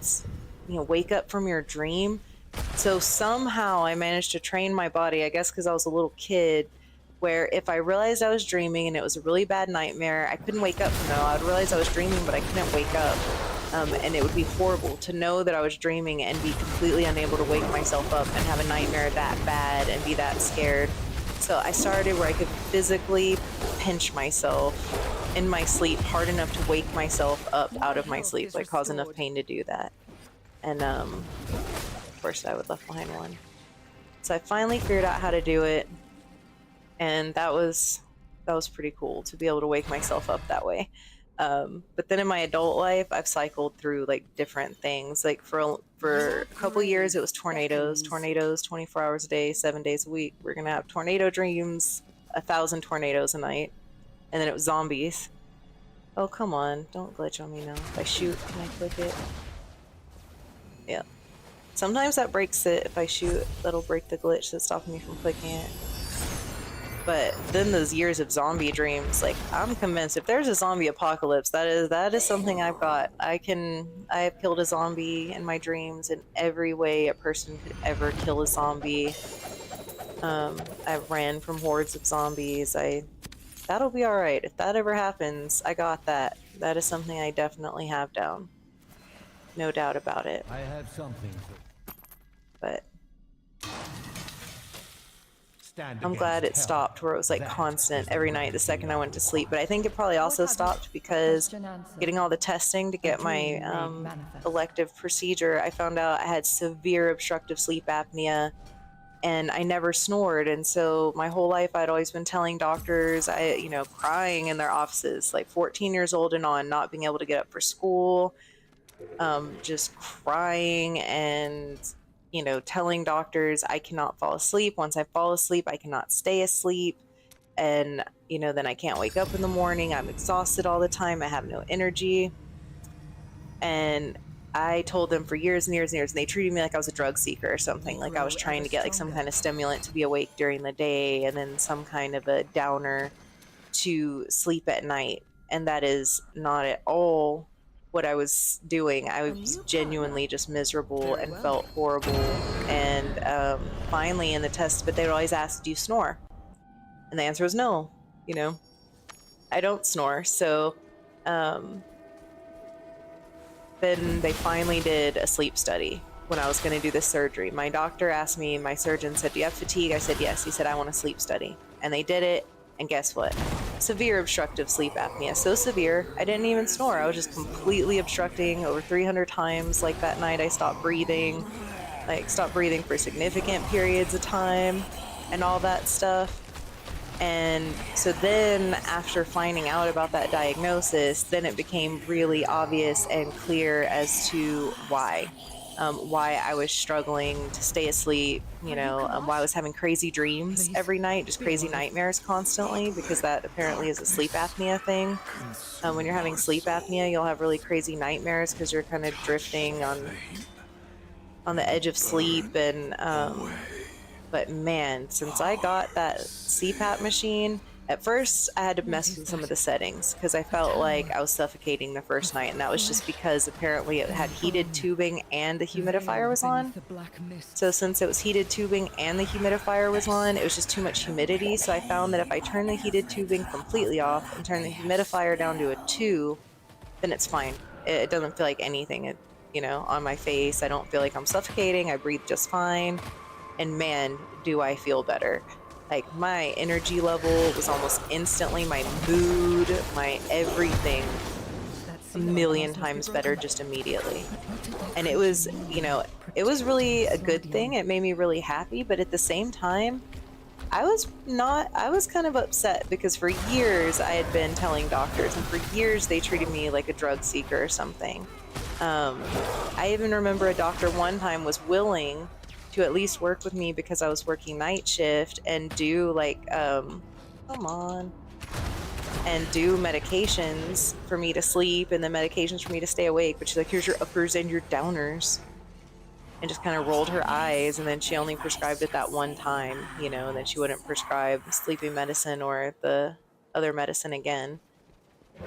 you know, wake up from your dream? So somehow I managed to train my body, I guess because I was a little kid, where if I realized I was dreaming and it was a really bad nightmare, I couldn't wake up from it. I would realize I was dreaming, but I couldn't wake up. And it would be horrible to know that I was dreaming and be completely unable to wake myself up and have a nightmare that bad and be that scared. So I started where I could physically pinch myself in my sleep hard enough to wake myself up out of my sleep, like cause enough pain to do that. And of course I would left behind one. So I finally figured out how to do it, and that was pretty cool to be able to wake myself up that way. But then in my adult life, I've cycled through like different things. Like for a couple years, it was tornadoes 24 hours a day, 7 days a week. We're gonna have tornado dreams, 1,000 tornadoes a night. And then it was zombies. Oh, come on, don't glitch on me now. If I shoot, can I click it? Yeah. Sometimes that breaks it. If I shoot, that'll break the glitch that's stopping me from clicking it. But then those years of zombie dreams, like, I'm convinced if there's a zombie apocalypse, that is something I've got. I have killed a zombie in my dreams in every way a person could ever kill a zombie. I've ran from hordes of zombies. That'll be alright. If that ever happens, I got that. That is something I definitely have down. No doubt about it. I have something But I'm glad it stopped where it was like constant every night the second I went to sleep. But I think it probably also stopped because getting all the testing to get my elective procedure, I found out I had severe obstructive sleep apnea and I never snored. And so my whole life I'd always been telling doctors, crying in their offices, like 14 years old and on, not being able to get up for school, just crying and telling doctors I cannot fall asleep. Once I fall asleep, I cannot stay asleep. and you know, then I can't wake up in the morning. I'm exhausted all the time. I have no energy. And I told them for years and years and years, and they treated me like I was a drug seeker or something. Like I was trying to get like some kind of stimulant to be awake during the day and then some kind of a downer to sleep at night. And that is not at all what I was doing. I was genuinely just miserable and felt horrible. And finally in the test, but they would always ask, do you snore? And the answer was no. You know, I don't snore. So then they finally did a sleep study when I was going to do this surgery. My doctor asked me, my surgeon said, do you have fatigue? I said, yes. He said, I want a sleep study. And they did it. And guess what? Severe obstructive sleep apnea. So severe, I didn't even snore. I was just completely obstructing over 300 times. Like that night I stopped breathing for significant periods of time and all that stuff. And so then after finding out about that diagnosis, then it became really obvious and clear as to why I was struggling to stay asleep, you know, why I was having crazy dreams every night, just crazy nightmares constantly, because that apparently is a sleep apnea thing. When you're having sleep apnea, you'll have really crazy nightmares because you're kind of drifting on the edge of sleep. And but man, since I got that CPAP machine, at first I had to mess with some of the settings because I felt like I was suffocating the first night, and that was just because apparently it had heated tubing and the humidifier was on. So since it was heated tubing and the humidifier was on, it was just too much humidity. So I found that if I turn the heated tubing completely off and turn the humidifier down to a 2, then it's fine. It doesn't feel like anything, you know, on my face. I don't feel like I'm suffocating. I breathe just fine. And man, do I feel better. Like my energy level was almost instantly, my mood, my everything, a million times better just immediately. And it was, you know, it was really a good thing. It made me really happy, but at the same time, I was kind of upset because for years I had been telling doctors, and for years they treated me like a drug seeker or something. I even remember a doctor one time was willing to at least work with me because I was working night shift and do like, come on, and do medications for me to sleep and then medications for me to stay awake. But she's like, here's your uppers and your downers. And just kind of rolled her eyes, and then she only prescribed it that one time, you know, and then she wouldn't prescribe sleeping medicine or the other medicine again.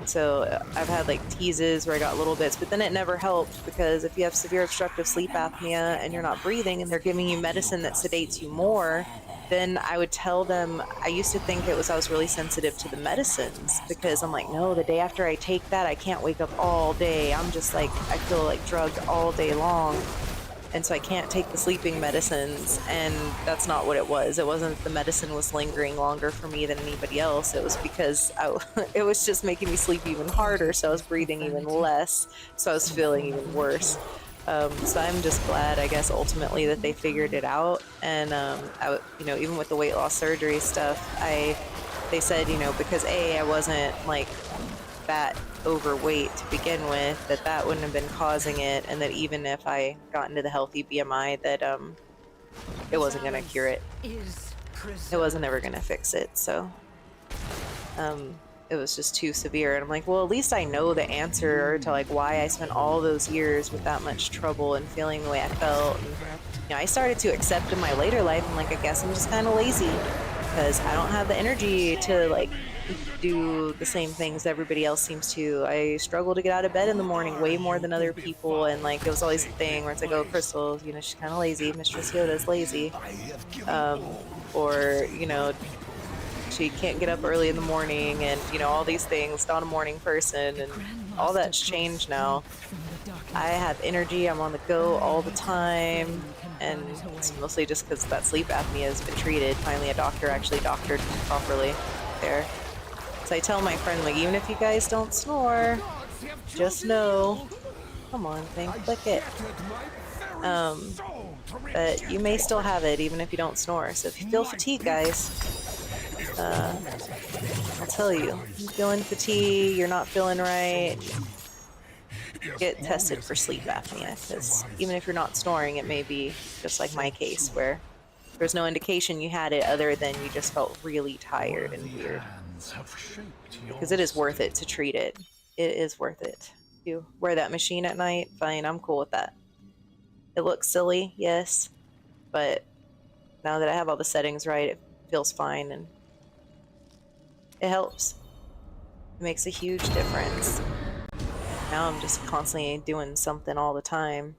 So I've had like teases where I got little bits, but then it never helped because if you have severe obstructive sleep apnea and you're not breathing and they're giving you medicine that sedates you more, then I would tell them, I used to think I was really sensitive to the medicines because I'm like, no, the day after I take that, I can't wake up all day. I'm just like, I feel like drugged all day long. And so I can't take the sleeping medicines, and that's not what it was. It wasn't that the medicine was lingering longer for me than anybody else. It was because it was just making me sleep even harder, so I was breathing even less, so I was feeling even worse. So I'm just glad, I guess, ultimately that they figured it out. And you know, even with the weight loss surgery stuff, they said, you know, because I wasn't like that overweight to begin with, that wouldn't have been causing it, and that even if I got into the healthy BMI, that it wasn't going to cure it. It wasn't ever going to fix it. So it was just too severe. And I'm like, well, at least I know the answer to like why I spent all those years with that much trouble and feeling the way I felt. And, you know, I started to accept in my later life, and like, I guess I'm just kind of lazy because I don't have the energy to like do the same things everybody else seems to. I struggle to get out of bed in the morning way more than other people, and like it was always a thing where it's like, oh, Crystal, you know, she's kind of lazy. Mistress Yoda's lazy, or you know, she can't get up early in the morning, and you know, all these things. Not a morning person, and all that's changed now. I have energy. I'm on the go all the time, and it's mostly just because that sleep apnea has been treated. Finally, a doctor actually doctored me properly there. So I tell my friend, like, even if you guys don't snore, just know, come on thing, click it, that you may still have it even if you don't snore. So if you feel fatigue, guys, I'll tell you, you're feeling fatigue, you're not feeling right, get tested for sleep apnea, because even if you're not snoring, it may be just like my case where There's no indication you had it other than you just felt really tired and weird. Because it is worth it to treat it. It is worth it. You wear that machine at night, fine, I'm cool with that. It looks silly, yes, but now that I have all the settings right, it feels fine and it helps. It makes a huge difference. Now I'm just constantly doing something all the time.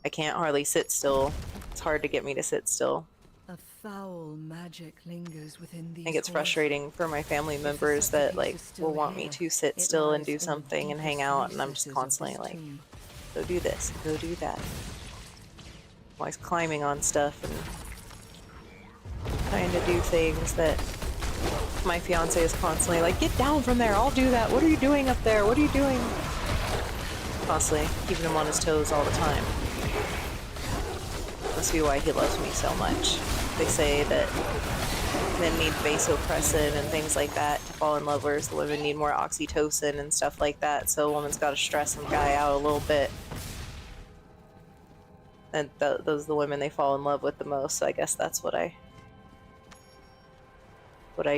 I can't hardly sit still. It's hard to get me to sit still. A foul magic lingers within these I think it's halls. frustrating for my family members that like will want me to sit still and do something and hang out, and I'm just constantly like, go do this, go do that. I'm always climbing on stuff and trying to do things that my fiance is constantly like, get down from there, I'll do that. What are you doing up there? What are you doing? Constantly keeping him on his toes all the time. Must be why he loves me so much. They say that men need vasopressin and things like that to fall in love, whereas the women need more oxytocin and stuff like that, so a woman's got to stress some guy out a little bit. And those are the women they fall in love with the most, so I guess that's what I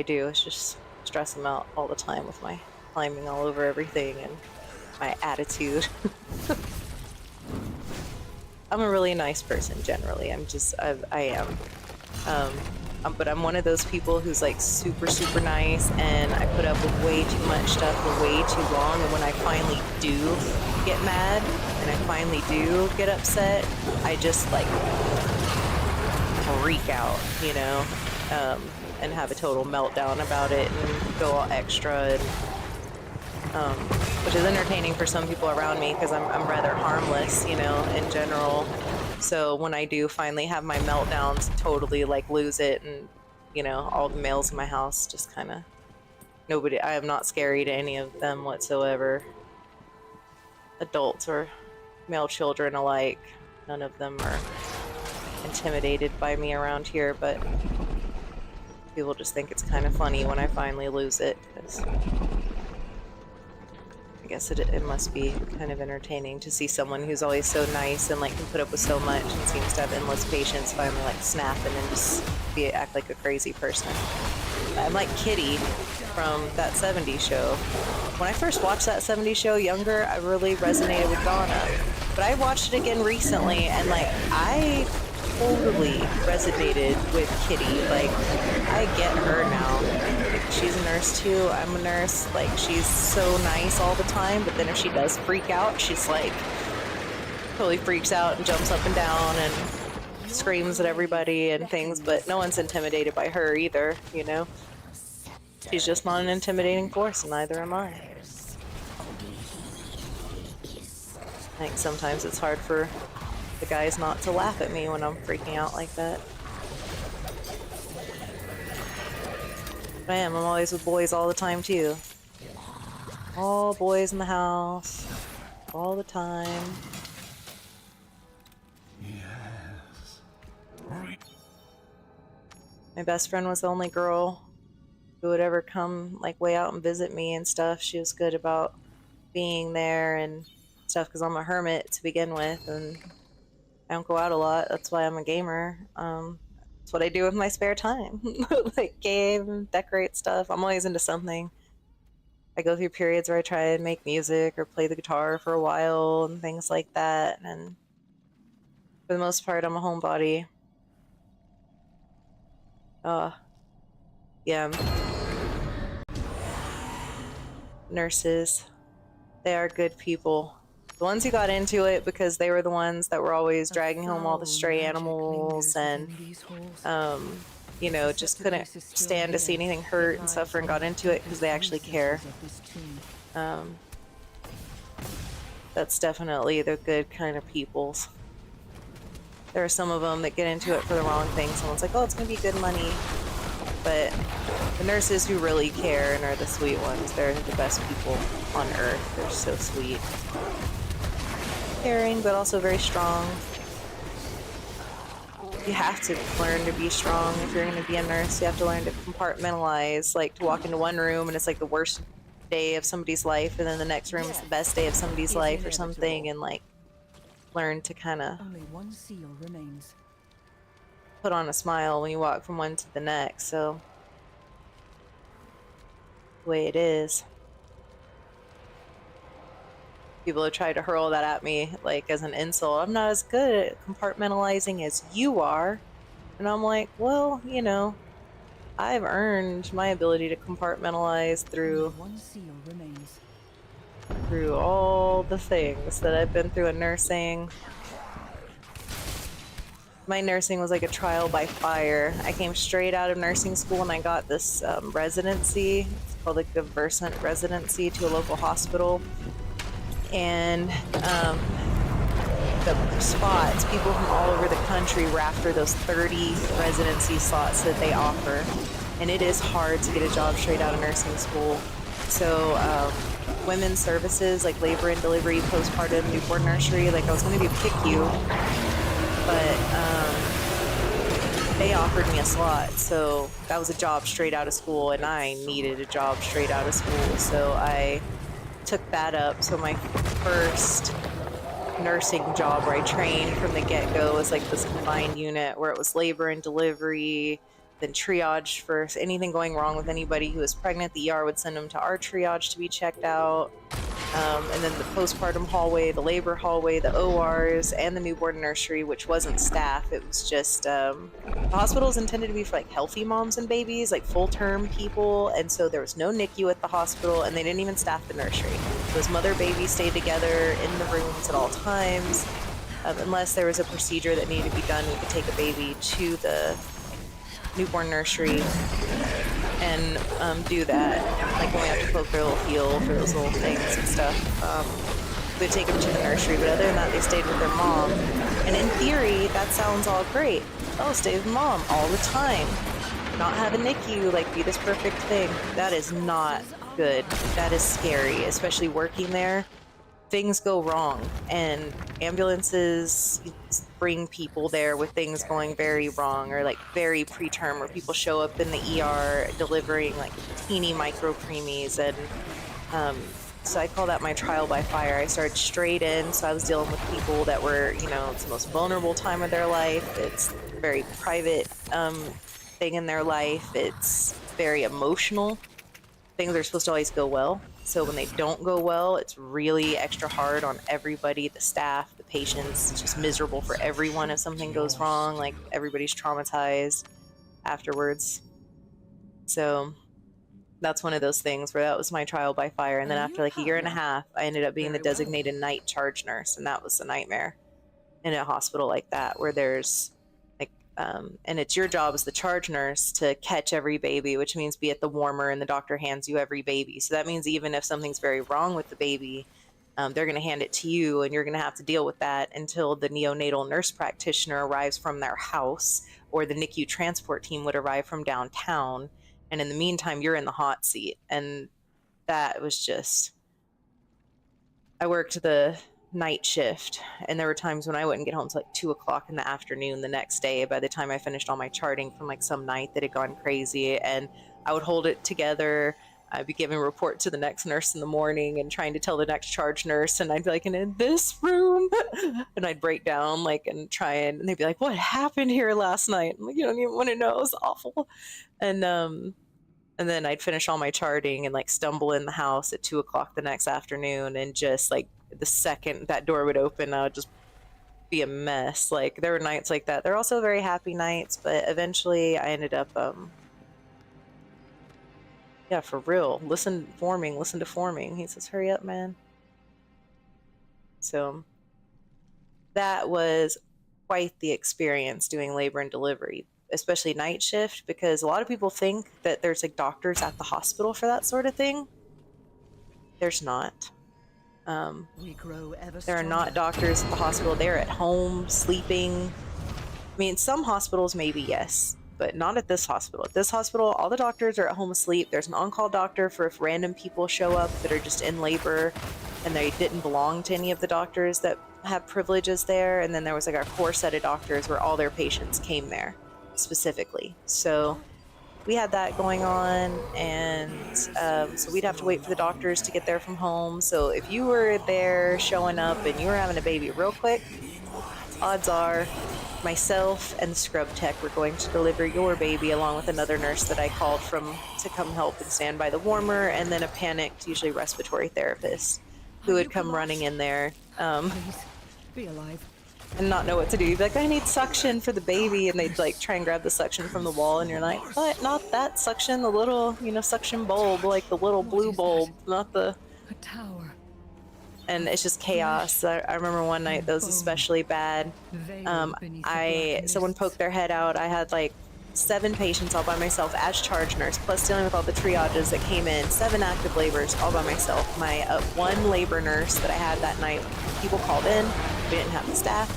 do, is just stress them out all the time with my climbing all over everything and my attitude. I'm a really nice person generally. I am. But I'm one of those people who's like super, super nice, and I put up with way too much stuff for way too long, and when I finally do get mad, and I finally do get upset, I just like freak out, you know, and have a total meltdown about it and go all extra, and which is entertaining for some people around me because I'm rather harmless, you know, in general. So when I do finally have my meltdowns, totally like lose it, and you know, all the males in my house just kind of I am not scary to any of them whatsoever. Adults or male children alike, none of them are intimidated by me around here, but people just think it's kind of funny when I finally lose it, because I guess it must be kind of entertaining to see someone who's always so nice and like can put up with so much and seems to have endless patience finally like snapping and just act like a crazy person. I'm like Kitty from that 70s show. When I first watched that 70s show younger, I really resonated with Donna. But I watched it again recently and like I totally resonated with Kitty. Like I get her now. Like, she's a nurse too. I'm a nurse. Like she's so nice all the time, but then if she does freak out, she's like totally freaks out and jumps up and down and screams at everybody and things, but no one's intimidated by her either, you know? She's just not an intimidating force, and neither am I. I think sometimes it's hard for the guys not to laugh at me when I'm freaking out like that. I'm always with boys all the time too. All boys in the house, all the time. Yes. Right. My best friend was the only girl who would ever come like way out and visit me and stuff. She was good about being there and stuff because I'm a hermit to begin with, and I don't go out a lot. That's why I'm a gamer. That's what I do with my spare time. Like game, decorate stuff. I'm always into something. I go through periods where I try and make music or play the guitar for a while and things like that. And for the most part, I'm a homebody. Yeah. Nurses. They are good people. The ones who got into it because they were the ones that were always dragging home all the stray animals and, you know, just couldn't stand to see anything hurt and suffer and got into it because they actually care. That's definitely the good kind of peoples. There are some of them that get into it for the wrong thing. Someone's like, oh, it's gonna be good money. But the nurses who really care and are the sweet ones, they're the best people on earth. They're so sweet. Caring, but also very strong. You have to learn to be strong if you're going to be a nurse. You have to learn to compartmentalize, like to walk into one room and it's like the worst day of somebody's life, and then the next room is the best day of somebody's life or something, and like learn to kind of only one seal remains. put on a smile when you walk from one to the next. So, the way it is. People have tried to hurl that at me like as an insult. I'm not as good at compartmentalizing as you are. And I'm like, well, you know, I've earned my ability to compartmentalize Only one seal remains. through all the things that I've been through in nursing. My nursing was like a trial by fire. I came straight out of nursing school and I got this residency. It's called like a Versant residency to a local hospital. And the spots, people from all over the country were after those 30 residency slots that they offer. And it is hard to get a job straight out of nursing school. So women's services like labor and delivery, postpartum, newborn nursery, like I was going to do PICU, but they offered me a slot. So that was a job straight out of school and I needed a job straight out of school. So I took that up. So my first nursing job where I trained from the get-go was like this combined unit where it was labor and delivery, then triage for anything going wrong with anybody who was pregnant. The ER would send them to our triage to be checked out. And then the postpartum hallway, the labor hallway, the ORs, and the newborn nursery, which wasn't staff. It was just, the hospital is intended to be for like healthy moms and babies, like full-term people. And so there was no NICU at the hospital and they didn't even staff the nursery. Those mother-babies stayed together in the rooms at all times. Unless there was a procedure that needed to be done, we could take a baby to the newborn nursery and do that, like when we have to poke their little heel for those little things and stuff. We'd take them to the nursery, but other than that, they stayed with their mom. And in theory, that sounds all great. Oh, stay with mom all the time. Not have a NICU, like be this perfect thing. That is not good. That is scary, especially working there. Things go wrong, and ambulances bring people there with things going very wrong or like very preterm, where people show up in the ER delivering like teeny micro preemies. And so I call that my trial by fire. I started straight in, so I was dealing with people that were, you know, it's the most vulnerable time of their life. It's a very private thing in their life. It's very emotional. Things are supposed to always go well. So when they don't go well, it's really extra hard on everybody, the staff, the patients. It's just miserable for everyone if something goes wrong. Like everybody's traumatized afterwards. So that's one of those things where that was my trial by fire. And then after like a year and a half, I ended up being the designated night charge nurse. And that was a nightmare in a hospital like that, where there's and it's your job as the charge nurse to catch every baby, which means be at the warmer and the doctor hands you every baby. So that means even if something's very wrong with the baby, they're going to hand it to you and you're going to have to deal with that until the neonatal nurse practitioner arrives from their house, or the NICU transport team would arrive from downtown. And in the meantime, you're in the hot seat. And that was just, I worked the night shift, and there were times when I wouldn't get home until like 2 o'clock in the afternoon the next day by the time I finished all my charting from like some night that had gone crazy. And I would hold it together. I'd be giving a report to the next nurse in the morning and trying to tell the next charge nurse, and I'd be like, and in this room, and I'd break down like and try, and they'd be like, what happened here last night? I'm like, you don't even want to know, it was awful. And then I'd finish all my charting and like stumble in the house at 2 o'clock the next afternoon, and just like the second that door would open, I would just be a mess. Like there were nights like that. They're also very happy nights, but eventually I ended up, yeah, for real. Listen to forming. He says, hurry up, man. So that was quite the experience doing labor and delivery, especially night shift, because a lot of people think that there's like doctors at the hospital for that sort of thing. There's not. There are not doctors at the hospital. They're at home sleeping. I mean, some hospitals maybe, yes, but not at this hospital. At this hospital, all the doctors are at home asleep. There's an on-call doctor for if random people show up that are just in labor and they didn't belong to any of the doctors that have privileges there. And then there was like a core set of doctors where all their patients came there specifically. So we had that going on, and so we'd have to wait for the doctors to get there from home. So if you were there showing up and you were having a baby real quick, odds are myself and the scrub tech were going to deliver your baby, along with another nurse that I called to come help and stand by the warmer, and then a panicked, usually respiratory therapist, who would come running in there Please, be alive. and not know what to do. You'd be like, I need suction for the baby, and they'd like try and grab the suction from the wall, and you're like, but not that suction, the little, suction bulb, like the little blue bulb, not the... A tower. And it's just chaos. I remember one night that was especially bad. Someone poked their head out. I had like 7 patients all by myself as charge nurse, plus dealing with all the triages that came in. 7 active labors all by myself. My 1 labor nurse that I had that night, people called in. We didn't have the staff.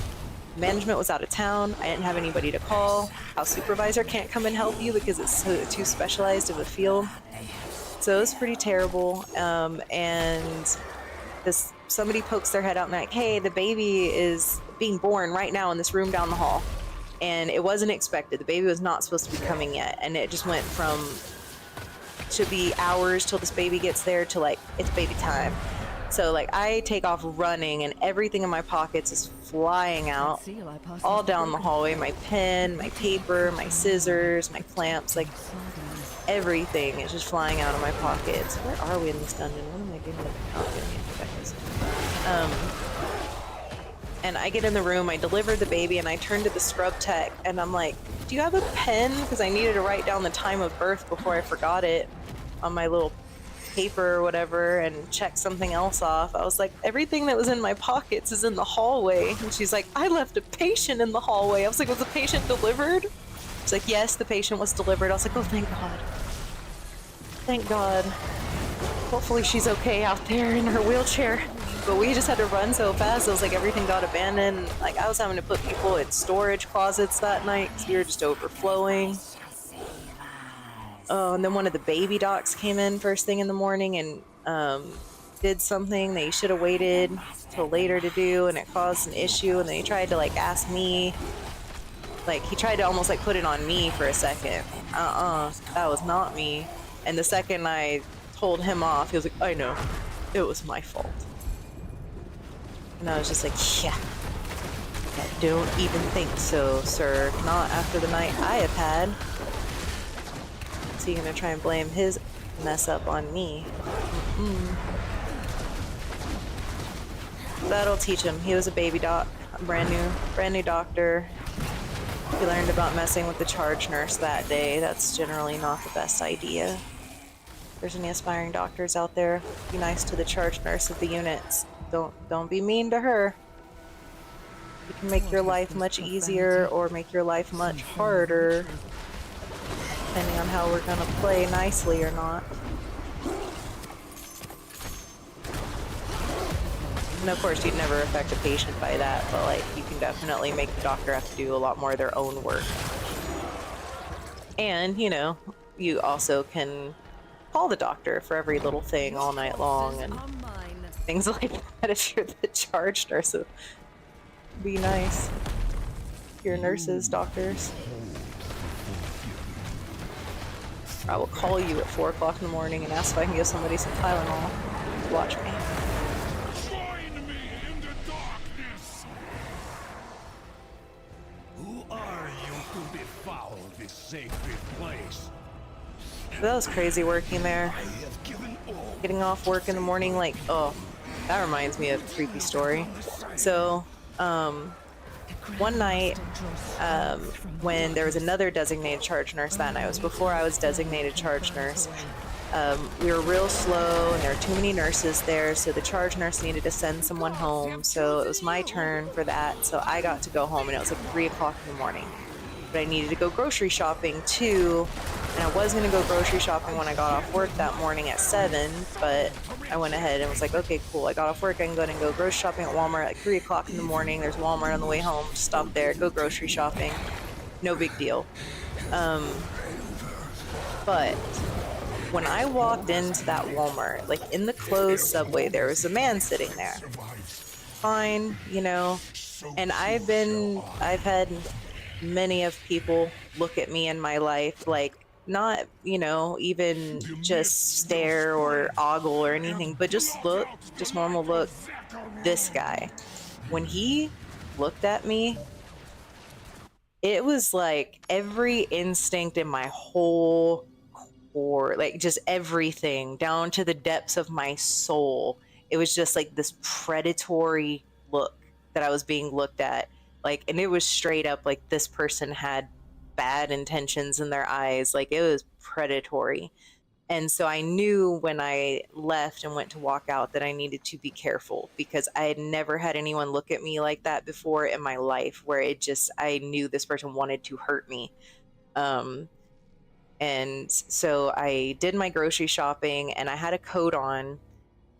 Management was out of town. I didn't have anybody to call. House supervisor can't come and help you because it's too specialized of a field. So it was pretty terrible. And somebody pokes their head out and like, hey, the baby is being born right now in this room down the hall. And it wasn't expected. The baby was not supposed to be coming yet. And it just went from should be hours till this baby gets there to like, it's baby time. So like I take off running and everything in my pockets is flying out all down the hallway. My pen, my paper, my scissors, my clamps, like everything is just flying out of my pockets. Where are we in this dungeon? What am I doing? Oh, getting it. And I get in the room, I delivered the baby, and I turn to the scrub tech, and I'm like, do you have a pen? Because I needed to write down the time of birth before I forgot it on my little paper or whatever, and check something else off. I was like, everything that was in my pockets is in the hallway. And she's like, I left a patient in the hallway. I was like, was the patient delivered? She's like, yes, the patient was delivered. I was like, oh, thank God. Thank God. Hopefully she's okay out there in her wheelchair. But we just had to run so fast. It was like everything got abandoned. Like I was having to put people in storage closets that night because we were just overflowing. Oh, and then one of the baby docs came in first thing in the morning and did something they should have waited till later to do, and it caused an issue. And then he tried to like ask me, like he tried to almost like put it on me for a second. That was not me. And the second I told him off, he was like, I know, it was my fault. And I was just like, yeah, I don't even think so, sir. Not after the night I have had. So you're gonna try and blame his mess up on me? That'll teach him. He was a baby doc, a brand new doctor. He learned about messing with the charge nurse that day. That's generally not the best idea. If there's any aspiring doctors out there, be nice to the charge nurse of the units. Don't be mean to her. You can make your life much easier or make your life much harder, depending on how we're gonna play nicely or not. And of course, you'd never affect a patient by that, but like you can definitely make the doctor have to do a lot more of their own work. And you know, you also can call the doctor for every little thing all night long and things like that if you're the charge nurse. So be nice. Your nurses, doctors. I will call you at 4 o'clock in the morning and ask if I can give somebody some Tylenol. Watch me. Join me in the darkness! Who are you to befoul this sacred place? That was crazy working there. I have given all. Getting off work in the morning, like, oh, that reminds me of a creepy story. So, one night, when there was another designated charge nurse that night, it was before I was designated charge nurse, we were real slow and there were too many nurses there, so the charge nurse needed to send someone home, so it was my turn for that, so I got to go home, and it was like 3 o'clock in the morning. But I needed to go grocery shopping too, and I was going to go grocery shopping when I got off work that morning at 7, but I went ahead and was like, okay, cool, I got off work, I can go ahead and go grocery shopping at Walmart at 3 o'clock in the morning. There's Walmart on the way home, stop there, go grocery shopping, no big deal. But when I walked into that Walmart, like in the closed subway, there was a man sitting there. Fine, you know, and I've had many of people look at me in my life, like, not, you know, even just stare or ogle or anything, but just look, just normal look. This guy, when he looked at me, it was like every instinct in my whole core, like just everything down to the depths of my soul. It was just like this predatory look that I was being looked at. Like, and it was straight up like this person had bad intentions in their eyes. Like, it was predatory. And so I knew when I left and went to walk out that I needed to be careful because I had never had anyone look at me like that before in my life, where it just, I knew this person wanted to hurt me. Um, and so I did my grocery shopping and I had a coat on,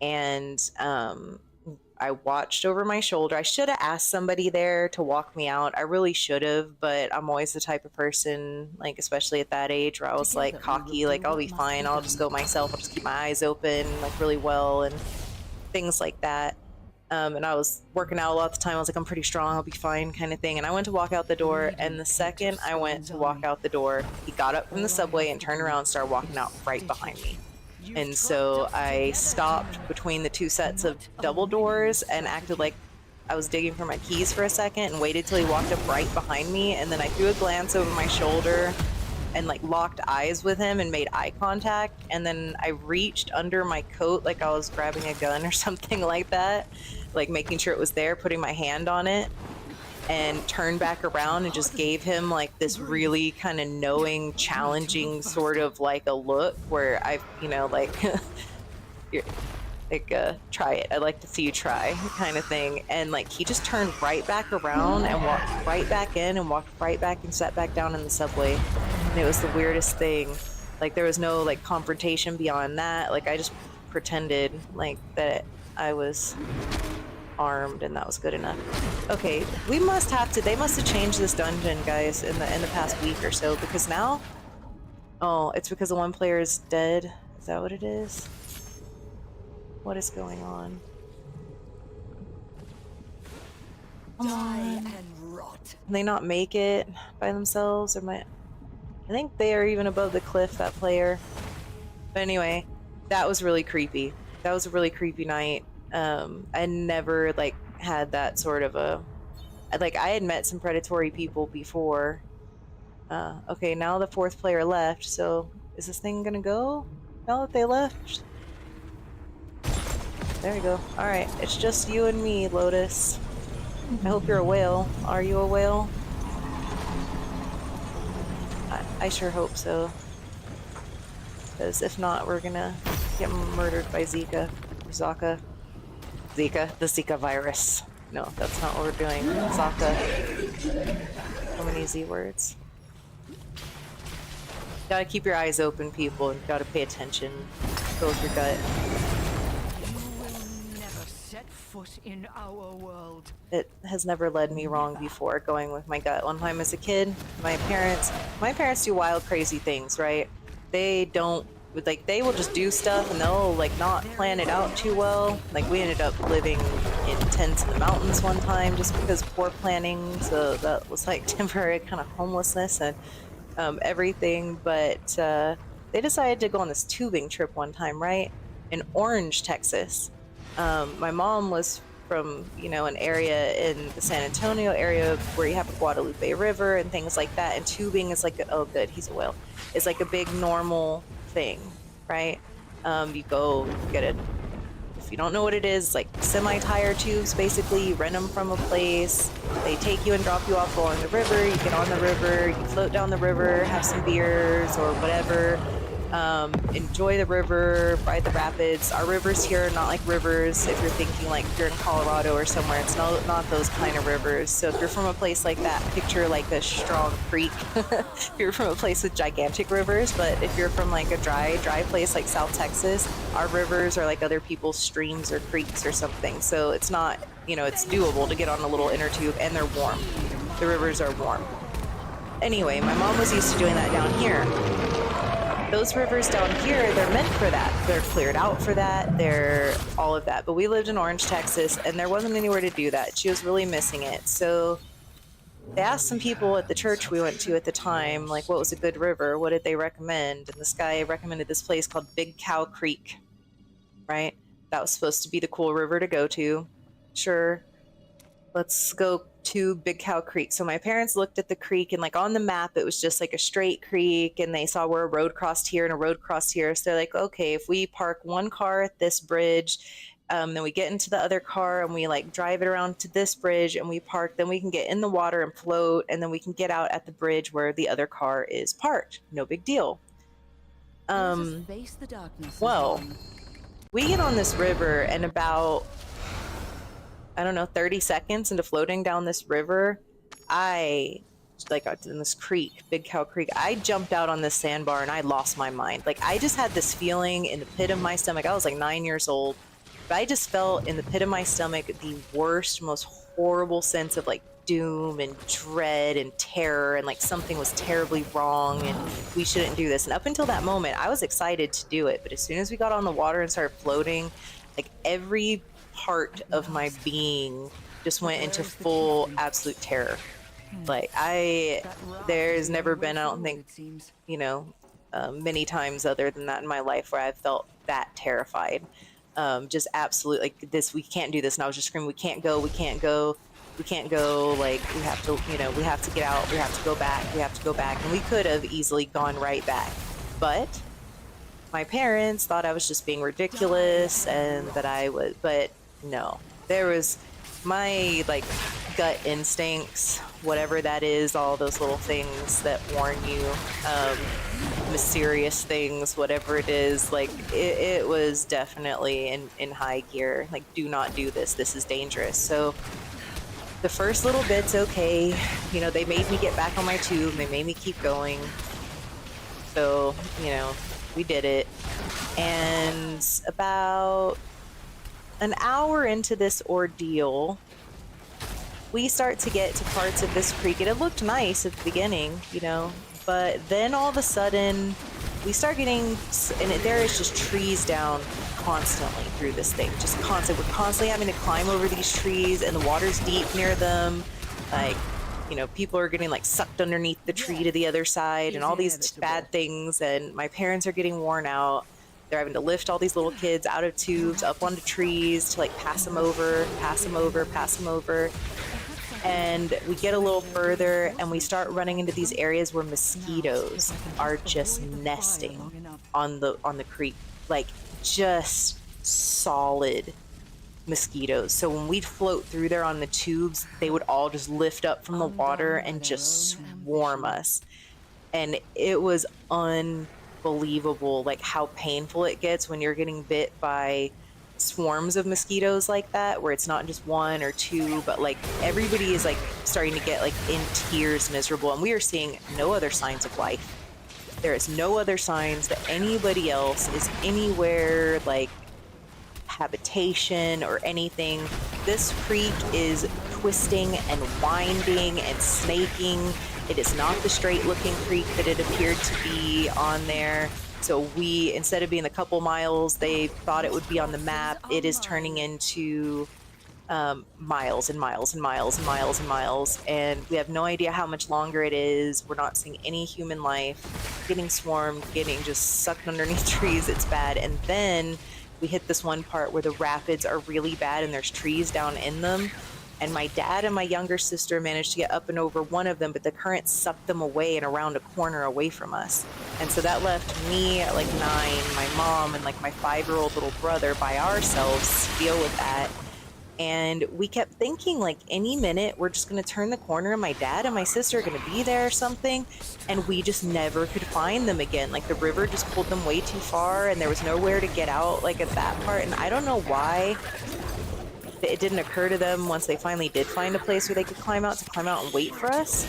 and I watched over my shoulder. I should have asked somebody there to walk me out. I really should have, but I'm always the type of person, like, especially at that age, where I was like cocky, like, I'll be fine. I'll just go myself. I'll just keep my eyes open, like, really well, and things like that. And I was working out a lot of the time. I was like, I'm pretty strong. I'll be fine, kind of thing. And I went to walk out the door, and the second I went to walk out the door, he got up from the subway and turned around and started walking out right behind me. And so I stopped between the two sets of double doors and acted like I was digging for my keys for a second and waited till he walked up right behind me. And then I threw a glance over my shoulder and like locked eyes with him and made eye contact. And then I reached under my coat like I was grabbing a gun or something like that, like making sure it was there, putting my hand on it, and turned back around and just gave him like this really kind of knowing, challenging sort of like a look where I've, you know, like, you're, like, try it. I'd like to see you try, kind of thing. And like, he just turned right back around and walked right back in and walked right back and sat back down in the subway. And it was the weirdest thing. Like, there was no like confrontation beyond that. Like, I just pretended like that I was armed and that was good enough. Okay, we must have to, they must have changed this dungeon, guys, in the past week or so, because now, oh, it's because the one player is dead. Is that what it is? What is going on? Die and rot. Can they not make it by themselves? Or I think they are even above the cliff, that player. But anyway, that was really creepy. That was a really creepy night. I never like had that sort of a, like, I had met some predatory people before. Okay, now the fourth player left, so is this thing gonna go now that they left? There you go. Alright, it's just you and me, Lotus. I hope you're a whale. Are you a whale? I sure hope so. Because if not, we're gonna get murdered by Zika. Zaka. Zika. The Zika virus. No, that's not what we're doing. Zaka. So many Z words. Gotta keep your eyes open, people, and gotta pay attention. Go with your gut. You will never set foot in our world. It has never led me wrong before, going with my gut. One time as a kid, my parents do wild, crazy things, right? They don't, like, they will just do stuff and they'll, like, not plan it out too well. Like, we ended up living in tents in the mountains one time just because of poor planning, so that was, like, temporary kind of homelessness and everything. But they decided to go on this tubing trip one time, right? In Orange, Texas. My mom was from, you know, an area in the San Antonio area where you have a Guadalupe River and things like that, and tubing is like, oh good, he's a whale. It's like a big normal thing, right? You go get it. If you don't know what it is, like semi-tire tubes, basically, you rent them from a place, they take you and drop you off along the river, you get on the river, you float down the river, have some beers or whatever, enjoy the river, ride the rapids. Our rivers here are not like rivers if you're thinking like you're in Colorado or somewhere. It's not those kind of rivers. So if you're from a place like that, picture like a strong creek. If you're from a place with gigantic rivers, but if you're from like a dry place like South Texas, our rivers are like other people's streams or creeks or something. So it's not, you know, it's doable to get on a little inner tube, and they're warm. The rivers are warm. Anyway, my mom was used to doing that down here. Those rivers down here, they're meant for that. They're cleared out for that. They're all of that. But we lived in Orange, Texas, and there wasn't anywhere to do that. She was really missing it. So they asked some people at the church we went to at the time, like, what was a good river? What did they recommend? And this guy recommended this place called Big Cow Creek, right? That was supposed to be the cool river to go to. Sure. Let's go to Big Cow Creek. So my parents looked at the creek, and like on the map, it was just like a straight creek, and they saw where a road crossed here and a road crossed here. So they're like, okay, if we park one car at this bridge, then we get into the other car and we like drive it around to this bridge and we park, then we can get in the water and float, and then we can get out at the bridge where the other car is parked. No big deal. Face the darkness. Well, we get on this river, and about, I don't know, 30 seconds into floating down this river, like in this creek, Big Cow Creek, I jumped out on this sandbar and I lost my mind. Like, I just had this feeling in the pit of my stomach. I was like 9 years old, but I just felt in the pit of my stomach the worst, most horrible sense of like doom and dread and terror, and like something was terribly wrong and we shouldn't do this. And up until that moment, I was excited to do it, but as soon as we got on the water and started floating, like every part of my being just went into full absolute terror. Like there's never been, I don't think, you know, many times other than that in my life where I've felt that terrified. Just absolutely like this, we can't do this. And I was just screaming, we can't go, we can't go, we can't go. Like, we have to, you know, we have to get out, we have to go back, we have to go back. And we could have easily gone right back, but my parents thought I was just being ridiculous and that I was, but no, there was my like gut instincts, whatever that is, all those little things that warn you, mysterious things, whatever it is, like it was definitely in high gear. Like, do not do this, this is dangerous. So the first little bit's okay, you know, they made me get back on my tube, they made me keep going. So, you know, we did it. And about an hour into this ordeal, we start to get to parts of this creek, and it looked nice at the beginning, you know, but then all of a sudden we start getting, and there is just trees down constantly through this thing, just constant. We're constantly having to climb over these trees, and the water's deep near them. Like, you know, people are getting like sucked underneath the tree to the other side, and all these bad things, and my parents are getting worn out. They're having to lift all these little kids out of tubes up onto trees to like pass them over, pass them over, pass them over. And we get a little further and we start running into these areas where mosquitoes are just nesting on the creek, like just solid mosquitoes. So when we'd float through there on the tubes, they would all just lift up from the water and just swarm us. And it was unbelievable, like how painful it gets when you're getting bit by swarms of mosquitoes like that, where it's not just one or two, but like everybody is like starting to get like in tears, miserable. And we are seeing no other signs of life. There is no other signs that anybody else is anywhere, like habitation or anything. This creek is twisting and winding and snaking. It is not the straight looking creek that it appeared to be on there. So we, instead of being a couple miles they thought it would be on the map, it is turning into miles and miles and miles and miles and miles, and we have no idea how much longer it is. We're not seeing any human life, getting swarmed, getting just sucked underneath trees. It's bad. And then we hit this one part where the rapids are really bad and there's trees down in them, and my dad and my younger sister managed to get up and over one of them, but the current sucked them away and around a corner away from us. And so that left me at like 9, my mom, and like my 5-year-old little brother by ourselves to deal with that. And we kept thinking like any minute we're just going to turn the corner and my dad and my sister are going to be there or something, and we just never could find them again. Like the river just pulled them way too far and there was nowhere to get out like at that part. And I don't know why it didn't occur to them once they finally did find a place where they could climb out, to climb out and wait for us,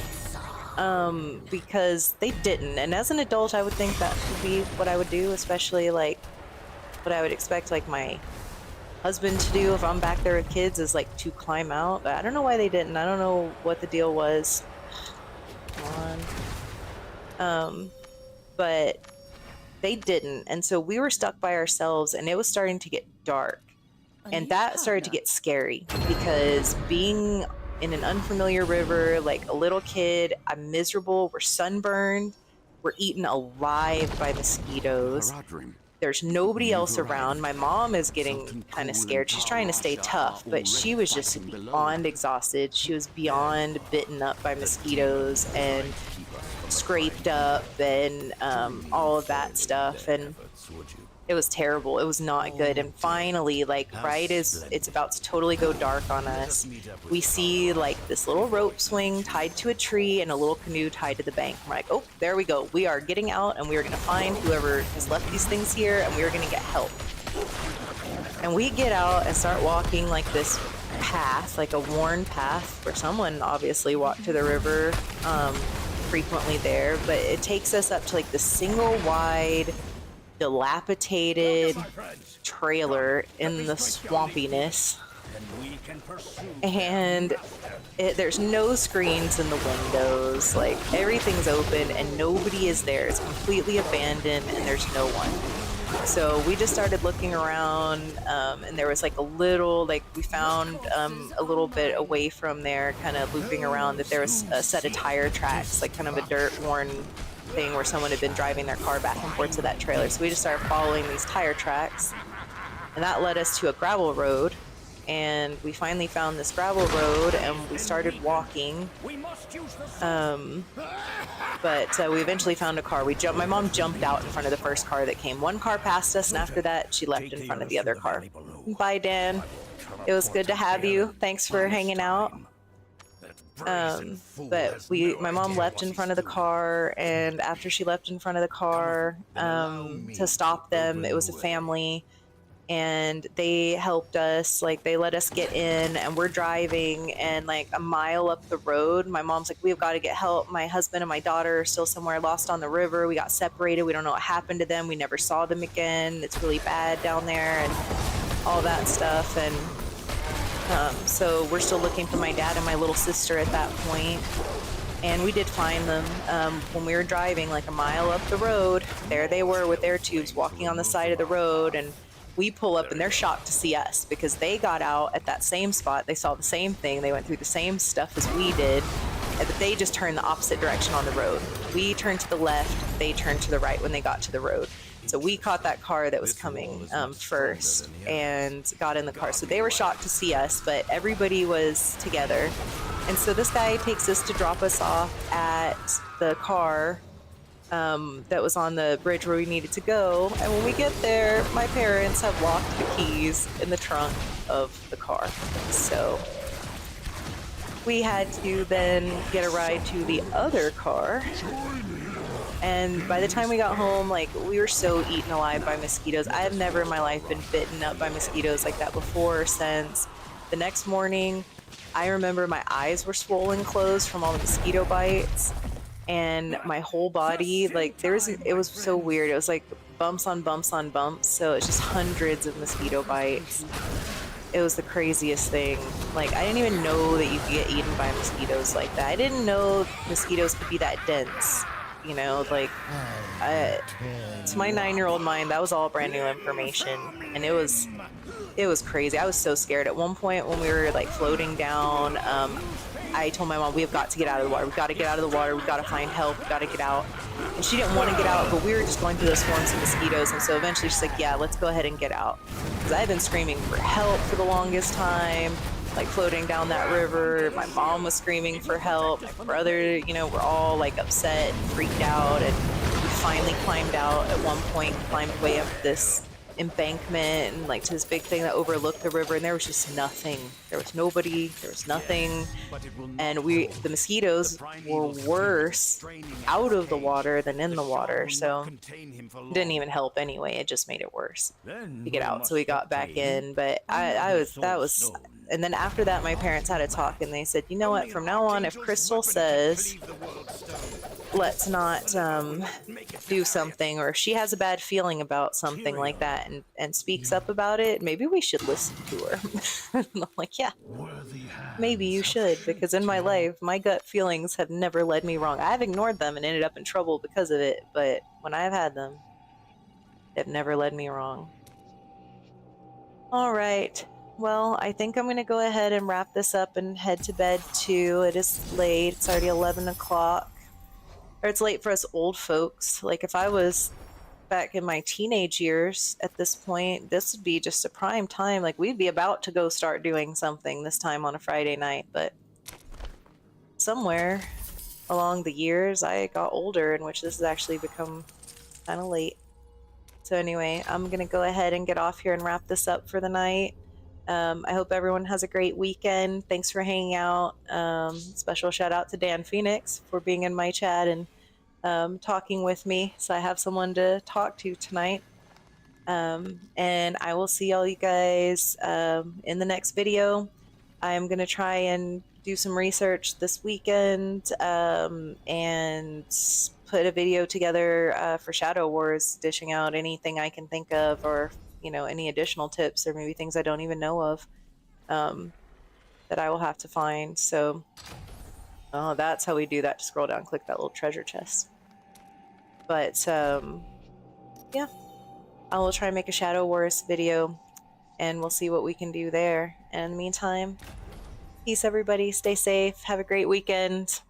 because they didn't. And as an adult I would think that would be what I would do, especially like what I would expect like my husband to do if I'm back there with kids, is like to climb out. But I don't know why they didn't. I don't know what the deal was. Come on. But they didn't, and so we were stuck by ourselves, and it was starting to get dark. And that started to get scary, because being in an unfamiliar river, like a little kid, I'm miserable, we're sunburned, we're eaten alive by mosquitoes. There's nobody else around. My mom is getting kind of scared. She's trying to stay tough, but she was just beyond exhausted. She was beyond bitten up by mosquitoes and scraped up and all of that stuff. And it was terrible. It was not good. And finally, like right as it's about to totally go dark on us, we see like this little rope swing tied to a tree and a little canoe tied to the bank. We're like, oh, there we go. We are getting out and we are going to find whoever has left these things here and we are going to get help. And we get out and start walking like this path, like a worn path where someone obviously walked to the river frequently there, but it takes us up to like the single wide dilapidated trailer in the swampiness, and there's no screens in the windows, like everything's open and nobody is there. It's completely abandoned and there's no one. So we just started looking around, and there was like a little, like we found a little bit away from there, kind of looping around, that there was a set of tire tracks, like kind of a dirt worn thing where someone had been driving their car back and forth to that trailer. So we just started following these tire tracks, and that led us to a gravel road, and we finally found this gravel road and we started walking. But we eventually found a car. My mom jumped out in front of the first car that came. One car passed us, and after that she left in front of the other car. Bye, Dan. It was good to have you. Thanks for hanging out. But my mom left in front of the car, and after she left in front of the car to stop them, it was a family, and they helped us, like they let us get in, and we're driving, and like a mile up the road my mom's like, we've got to get help. My husband and my daughter are still somewhere lost on the river. We got separated. We don't know what happened to them. We never saw them again. It's really bad down there and all that stuff. And so we're still looking for my dad and my little sister at that point. And we did find them when we were driving like a mile up the road. There they were with their tubes walking on the side of the road, and we pull up and they're shocked to see us because they got out at that same spot. They saw the same thing. They went through the same stuff as we did, but they just turned the opposite direction on the road. We turned to the left, they turned to the right when they got to the road. So we caught that car that was coming first and got in the car. So they were shocked to see us, but everybody was together. And so this guy takes us to drop us off at the car that was on the bridge where we needed to go. And when we get there, my parents have locked the keys in the trunk of the car. So we had to then get a ride to the other car. And by the time we got home, like, we were so eaten alive by mosquitoes. I have never in my life been bitten up by mosquitoes like that before or since. The next morning, I remember my eyes were swollen closed from all the mosquito bites, and my whole body, like, it was so weird. It was like bumps on bumps on bumps. So it's just hundreds of mosquito bites. It was the craziest thing. Like, I didn't even know that you could get eaten by mosquitoes like that. I didn't know mosquitoes could be that dense. You know, like, to my 9-year-old mind, that was all brand new information, and it was crazy. I was so scared. At one point when we were like floating down, I told my mom, we have got to get out of the water. We've got to get out of the water. We've got to find help. We've got to get out. And she didn't want to get out, but we were just going through those swarms of mosquitoes, and so eventually she's like, yeah, let's go ahead and get out. Because I had been screaming for help for the longest time, like floating down that river. My mom was screaming for help. My brother, you know, we're all like upset and freaked out, and we finally climbed out at one point, climbed way up this embankment and like to this big thing that overlooked the river, and there was just nothing. There was nobody, there was nothing. And the mosquitoes were worse out of the water than in the water, so it didn't even help anyway. It just made it worse to get out. So we got back in, but that was and then after that my parents had a talk, and they said, you know what, from now on, if Crystal says let's not do something, or if she has a bad feeling about something like that and speaks up about it, maybe we should listen to her. And I'm like, yeah, maybe you should, because in my life my gut feelings have never led me wrong. I've ignored them and ended up in trouble because of it, but when I've had them, they've never led me wrong. All right, well, I think I'm gonna go ahead and wrap this up and head to bed too. It is late. It's already 11 o'clock. Or it's late for us old folks. Like, if I was back in my teenage years at this point, this would be just a prime time. Like, we'd be about to go start doing something this time on a Friday night, but somewhere along the years, I got older, in which this has actually become kind of late. So anyway, I'm gonna go ahead and get off here and wrap this up for the night. I hope everyone has a great weekend. Thanks for hanging out. Special shout out to Dan Phoenix for being in my chat and talking with me, so I have someone to talk to tonight. And I will see all you guys in the next video. I'm gonna try and do some research this weekend and put a video together for Shadow Wars, dishing out anything I can think of, or any additional tips, or maybe things I don't even know of that I will have to find. So that's how we do that. Just scroll down, click that little treasure chest. But yeah, I will try and make a Shadow Wars video, and we'll see what we can do there. And in the meantime, peace everybody, stay safe, have a great weekend.